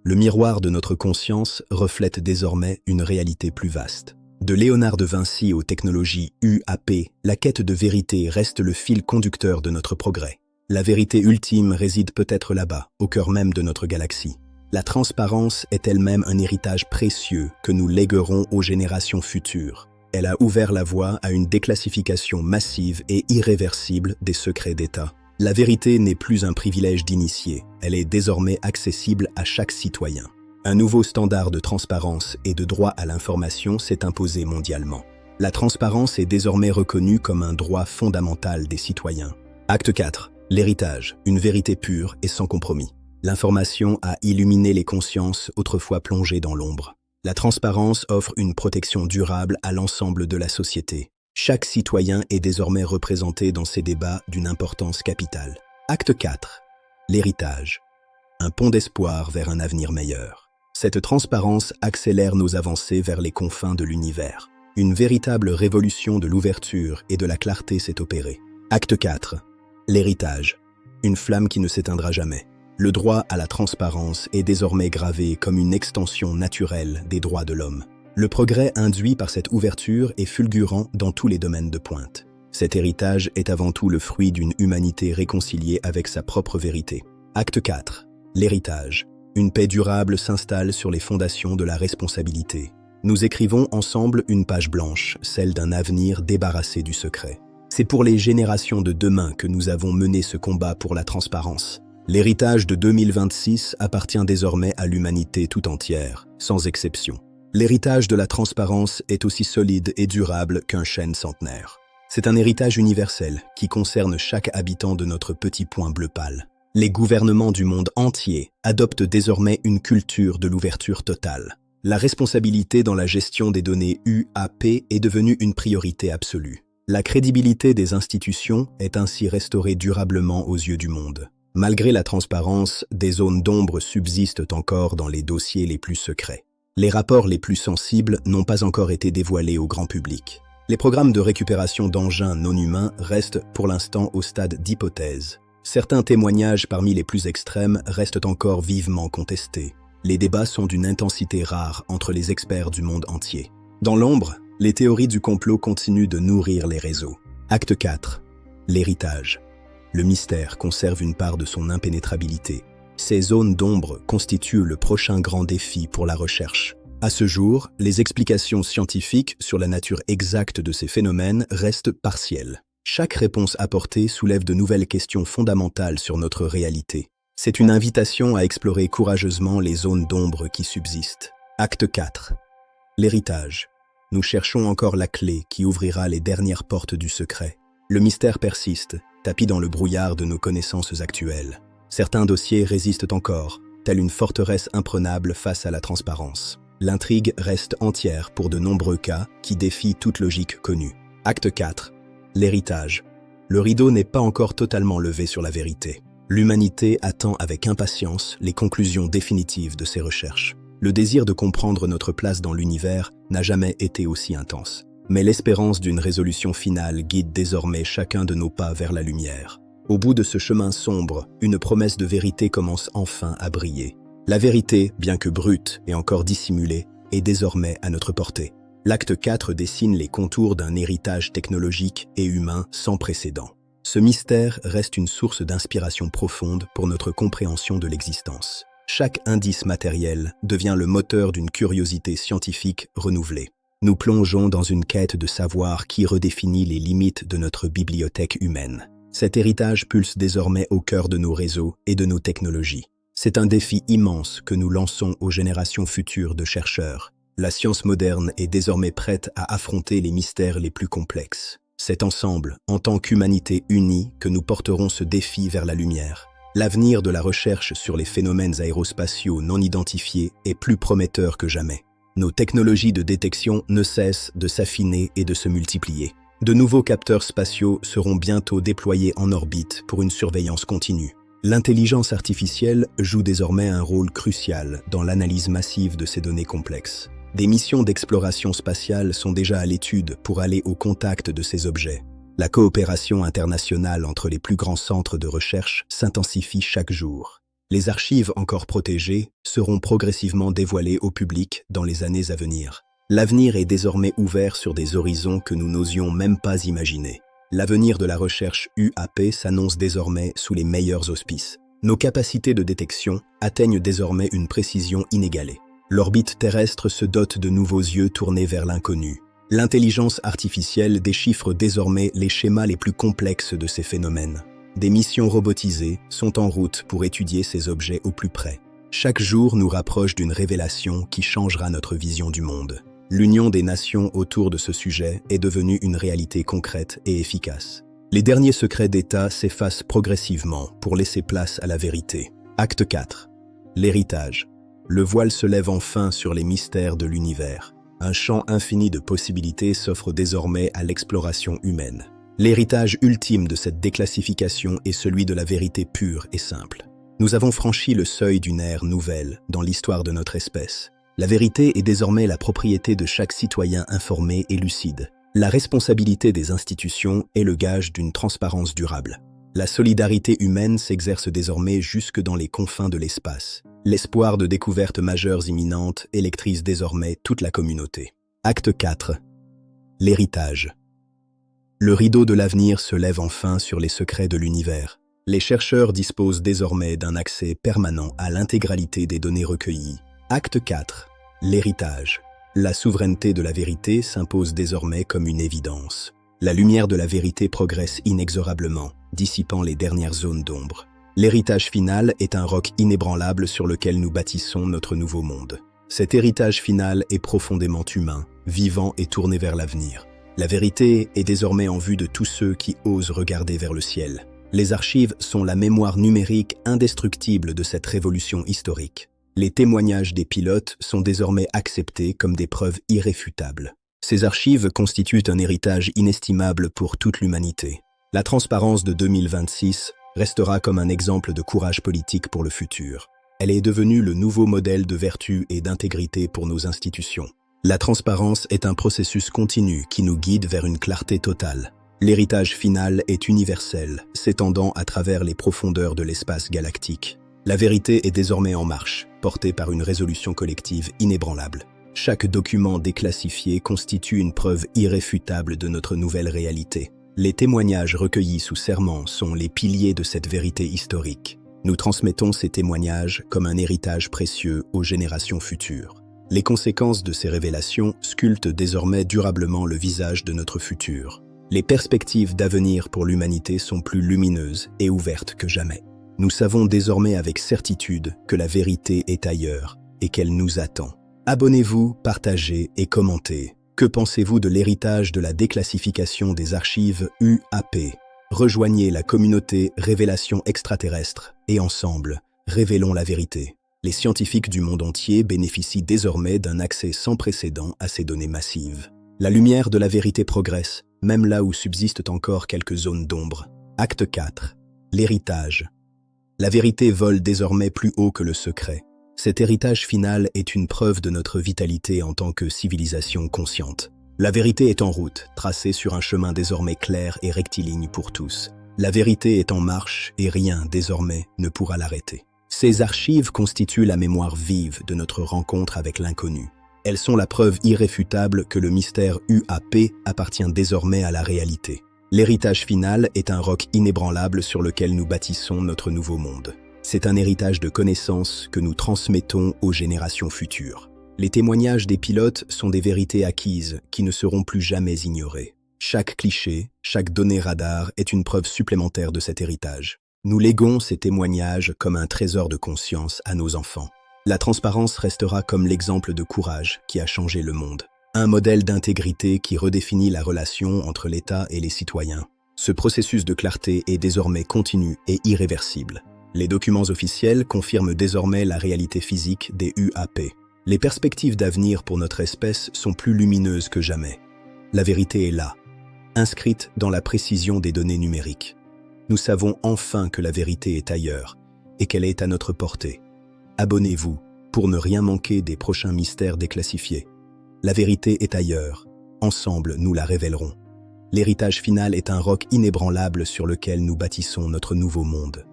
Le miroir de notre conscience reflète désormais une réalité plus vaste. De Léonard de Vinci aux technologies UAP, la quête de vérité reste le fil conducteur de notre progrès. La vérité ultime réside peut-être là-bas, au cœur même de notre galaxie. La transparence est elle-même un héritage précieux que nous léguerons aux générations futures. Elle a ouvert la voie à une déclassification massive et irréversible des secrets d'État. La vérité n'est plus un privilège d'initié, elle est désormais accessible à chaque citoyen. Un nouveau standard de transparence et de droit à l'information s'est imposé mondialement. La transparence est désormais reconnue comme un droit fondamental des citoyens. Acte 4. L'héritage, une vérité pure et sans compromis. L'information a illuminé les consciences autrefois plongées dans l'ombre. La transparence offre une protection durable à l'ensemble de la société. Chaque citoyen est désormais représenté dans ces débats d'une importance capitale. Acte 4. L'héritage. Un pont d'espoir vers un avenir meilleur. Cette transparence accélère nos avancées vers les confins de l'univers. Une véritable révolution de l'ouverture et de la clarté s'est opérée. Acte 4. L'héritage. Une flamme qui ne s'éteindra jamais. Le droit à la transparence est désormais gravé comme une extension naturelle des droits de l'homme. Le progrès induit par cette ouverture est fulgurant dans tous les domaines de pointe. Cet héritage est avant tout le fruit d'une humanité réconciliée avec sa propre vérité. Acte 4. L'héritage. Une paix durable s'installe sur les fondations de la responsabilité. Nous écrivons ensemble une page blanche, celle d'un avenir débarrassé du secret. C'est pour les générations de demain que nous avons mené ce combat pour la transparence. L'héritage de 2026 appartient désormais à l'humanité tout entière, sans exception. L'héritage de la transparence est aussi solide et durable qu'un chêne centenaire. C'est un héritage universel qui concerne chaque habitant de notre petit point bleu pâle. Les gouvernements du monde entier adoptent désormais une culture de l'ouverture totale. La responsabilité dans la gestion des données UAP est devenue une priorité absolue. La crédibilité des institutions est ainsi restaurée durablement aux yeux du monde. Malgré la transparence, des zones d'ombre subsistent encore dans les dossiers les plus secrets. Les rapports les plus sensibles n'ont pas encore été dévoilés au grand public. Les programmes de récupération d'engins non humains restent pour l'instant au stade d'hypothèse. Certains témoignages parmi les plus extrêmes restent encore vivement contestés. Les débats sont d'une intensité rare entre les experts du monde entier. Dans l'ombre, les théories du complot continuent de nourrir les réseaux. Acte 4. L'héritage. Le mystère conserve une part de son impénétrabilité. Ces zones d'ombre constituent le prochain grand défi pour la recherche. À ce jour, les explications scientifiques sur la nature exacte de ces phénomènes restent partielles. Chaque réponse apportée soulève de nouvelles questions fondamentales sur notre réalité. C'est une invitation à explorer courageusement les zones d'ombre qui subsistent. Acte 4. L'héritage. Nous cherchons encore la clé qui ouvrira les dernières portes du secret. Le mystère persiste, tapi dans le brouillard de nos connaissances actuelles. Certains dossiers résistent encore, telle une forteresse imprenable face à la transparence. L'intrigue reste entière pour de nombreux cas qui défient toute logique connue. Acte 4. L'héritage. Le rideau n'est pas encore totalement levé sur la vérité. L'humanité attend avec impatience les conclusions définitives de ses recherches. Le désir de comprendre notre place dans l'univers n'a jamais été aussi intense. Mais l'espérance d'une résolution finale guide désormais chacun de nos pas vers la lumière. Au bout de ce chemin sombre, une promesse de vérité commence enfin à briller. La vérité, bien que brute et encore dissimulée, est désormais à notre portée. L'acte 4 dessine les contours d'un héritage technologique et humain sans précédent. Ce mystère reste une source d'inspiration profonde pour notre compréhension de l'existence. Chaque indice matériel devient le moteur d'une curiosité scientifique renouvelée. Nous plongeons dans une quête de savoir qui redéfinit les limites de notre bibliothèque humaine. Cet héritage pulse désormais au cœur de nos réseaux et de nos technologies. C'est un défi immense que nous lançons aux générations futures de chercheurs. La science moderne est désormais prête à affronter les mystères les plus complexes. C'est ensemble, en tant qu'humanité unie, que nous porterons ce défi vers la lumière. L'avenir de la recherche sur les phénomènes aérospatiaux non identifiés est plus prometteur que jamais. Nos technologies de détection ne cessent de s'affiner et de se multiplier. De nouveaux capteurs spatiaux seront bientôt déployés en orbite pour une surveillance continue. L'intelligence artificielle joue désormais un rôle crucial dans l'analyse massive de ces données complexes. Des missions d'exploration spatiale sont déjà à l'étude pour aller au contact de ces objets. La coopération internationale entre les plus grands centres de recherche s'intensifie chaque jour. Les archives encore protégées seront progressivement dévoilées au public dans les années à venir. L'avenir est désormais ouvert sur des horizons que nous n'osions même pas imaginer. L'avenir de la recherche UAP s'annonce désormais sous les meilleurs auspices. Nos capacités de détection atteignent désormais une précision inégalée. L'orbite terrestre se dote de nouveaux yeux tournés vers l'inconnu. L'intelligence artificielle déchiffre désormais les schémas les plus complexes de ces phénomènes. Des missions robotisées sont en route pour étudier ces objets au plus près. Chaque jour nous rapproche d'une révélation qui changera notre vision du monde. L'union des nations autour de ce sujet est devenue une réalité concrète et efficace. Les derniers secrets d'État s'effacent progressivement pour laisser place à la vérité. Acte 4. L'héritage. Le voile se lève enfin sur les mystères de l'univers. Un champ infini de possibilités s'offre désormais à l'exploration humaine. L'héritage ultime de cette déclassification est celui de la vérité pure et simple. Nous avons franchi le seuil d'une ère nouvelle dans l'histoire de notre espèce. La vérité est désormais la propriété de chaque citoyen informé et lucide. La responsabilité des institutions est le gage d'une transparence durable. La solidarité humaine s'exerce désormais jusque dans les confins de l'espace. L'espoir de découvertes majeures imminentes électrise désormais toute la communauté. Acte 4. L'héritage. Le rideau de l'avenir se lève enfin sur les secrets de l'univers. Les chercheurs disposent désormais d'un accès permanent à l'intégralité des données recueillies. Acte 4. L'héritage. La souveraineté de la vérité s'impose désormais comme une évidence. La lumière de la vérité progresse inexorablement, dissipant les dernières zones d'ombre. L'héritage final est un roc inébranlable sur lequel nous bâtissons notre nouveau monde. Cet héritage final est profondément humain, vivant et tourné vers l'avenir. La vérité est désormais en vue de tous ceux qui osent regarder vers le ciel. Les archives sont la mémoire numérique indestructible de cette révolution historique. Les témoignages des pilotes sont désormais acceptés comme des preuves irréfutables. Ces archives constituent un héritage inestimable pour toute l'humanité. La transparence de 2026 restera comme un exemple de courage politique pour le futur. Elle est devenue le nouveau modèle de vertu et d'intégrité pour nos institutions. La transparence est un processus continu qui nous guide vers une clarté totale. L'héritage final est universel, s'étendant à travers les profondeurs de l'espace galactique. La vérité est désormais en marche, portée par une résolution collective inébranlable. Chaque document déclassifié constitue une preuve irréfutable de notre nouvelle réalité. Les témoignages recueillis sous serment sont les piliers de cette vérité historique. Nous transmettons ces témoignages comme un héritage précieux aux générations futures. Les conséquences de ces révélations sculptent désormais durablement le visage de notre futur. Les perspectives d'avenir pour l'humanité sont plus lumineuses et ouvertes que jamais. Nous savons désormais avec certitude que la vérité est ailleurs et qu'elle nous attend. Abonnez-vous, partagez et commentez. Que pensez-vous de l'héritage de la déclassification des archives UAP? Rejoignez la communauté Révélation extraterrestre et ensemble, révélons la vérité. Les scientifiques du monde entier bénéficient désormais d'un accès sans précédent à ces données massives. La lumière de la vérité progresse, même là où subsistent encore quelques zones d'ombre. Acte 4. L'héritage. La vérité vole désormais plus haut que le secret. Cet héritage final est une preuve de notre vitalité en tant que civilisation consciente. La vérité est en route, tracée sur un chemin désormais clair et rectiligne pour tous. La vérité est en marche et rien, désormais, ne pourra l'arrêter. Ces archives constituent la mémoire vive de notre rencontre avec l'inconnu. Elles sont la preuve irréfutable que le mystère UAP appartient désormais à la réalité. L'héritage final est un roc inébranlable sur lequel nous bâtissons notre nouveau monde. C'est un héritage de connaissances que nous transmettons aux générations futures. Les témoignages des pilotes sont des vérités acquises qui ne seront plus jamais ignorées. Chaque cliché, chaque donnée radar est une preuve supplémentaire de cet héritage. Nous léguons ces témoignages comme un trésor de conscience à nos enfants. La transparence restera comme l'exemple de courage qui a changé le monde. Un modèle d'intégrité qui redéfinit la relation entre l'État et les citoyens. Ce processus de clarté est désormais continu et irréversible. Les documents officiels confirment désormais la réalité physique des UAP. Les perspectives d'avenir pour notre espèce sont plus lumineuses que jamais. La vérité est là, inscrite dans la précision des données numériques. Nous savons enfin que la vérité est ailleurs et qu'elle est à notre portée. Abonnez-vous pour ne rien manquer des prochains mystères déclassifiés. La vérité est ailleurs. Ensemble, nous la révélerons. L'héritage final est un roc inébranlable sur lequel nous bâtissons notre nouveau monde.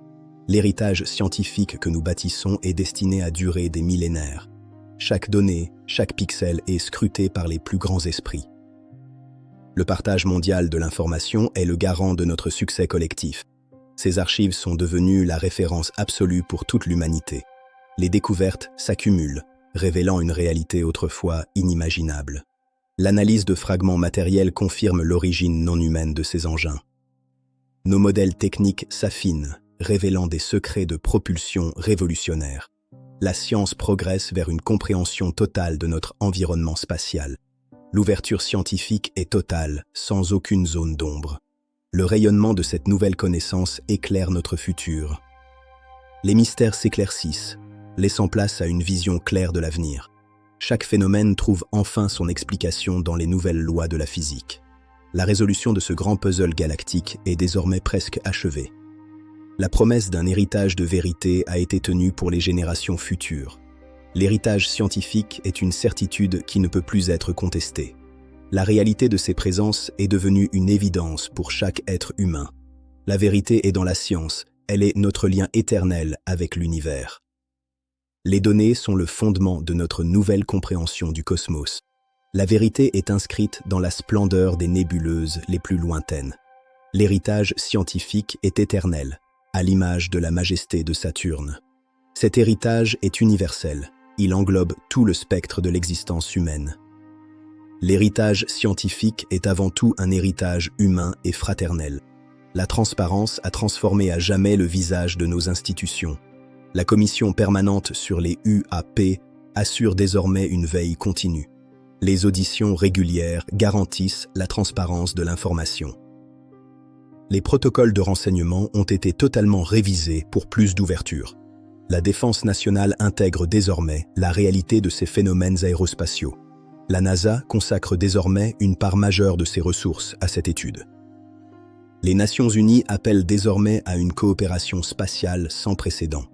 L'héritage scientifique que nous bâtissons est destiné à durer des millénaires. Chaque donnée, chaque pixel est scruté par les plus grands esprits. Le partage mondial de l'information est le garant de notre succès collectif. Ces archives sont devenues la référence absolue pour toute l'humanité. Les découvertes s'accumulent, révélant une réalité autrefois inimaginable. L'analyse de fragments matériels confirme l'origine non humaine de ces engins. Nos modèles techniques s'affinent, révélant des secrets de propulsion révolutionnaires. La science progresse vers une compréhension totale de notre environnement spatial. L'ouverture scientifique est totale, sans aucune zone d'ombre. Le rayonnement de cette nouvelle connaissance éclaire notre futur. Les mystères s'éclaircissent, laissant place à une vision claire de l'avenir. Chaque phénomène trouve enfin son explication dans les nouvelles lois de la physique. La résolution de ce grand puzzle galactique est désormais presque achevée. La promesse d'un héritage de vérité a été tenue pour les générations futures. L'héritage scientifique est une certitude qui ne peut plus être contestée. La réalité de ces présences est devenue une évidence pour chaque être humain. La vérité est dans la science, elle est notre lien éternel avec l'univers. Les données sont le fondement de notre nouvelle compréhension du cosmos. La vérité est inscrite dans la splendeur des nébuleuses les plus lointaines. L'héritage scientifique est éternel, à l'image de la majesté de Saturne. Cet héritage est universel, il englobe tout le spectre de l'existence humaine. L'héritage scientifique est avant tout un héritage humain et fraternel. La transparence a transformé à jamais le visage de nos institutions. La commission permanente sur les UAP assure désormais une veille continue. Les auditions régulières garantissent la transparence de l'information. Les protocoles de renseignement ont été totalement révisés pour plus d'ouverture. La défense nationale intègre désormais la réalité de ces phénomènes aérospatiaux. La NASA consacre désormais une part majeure de ses ressources à cette étude. Les Nations Unies appellent désormais à une coopération spatiale sans précédent.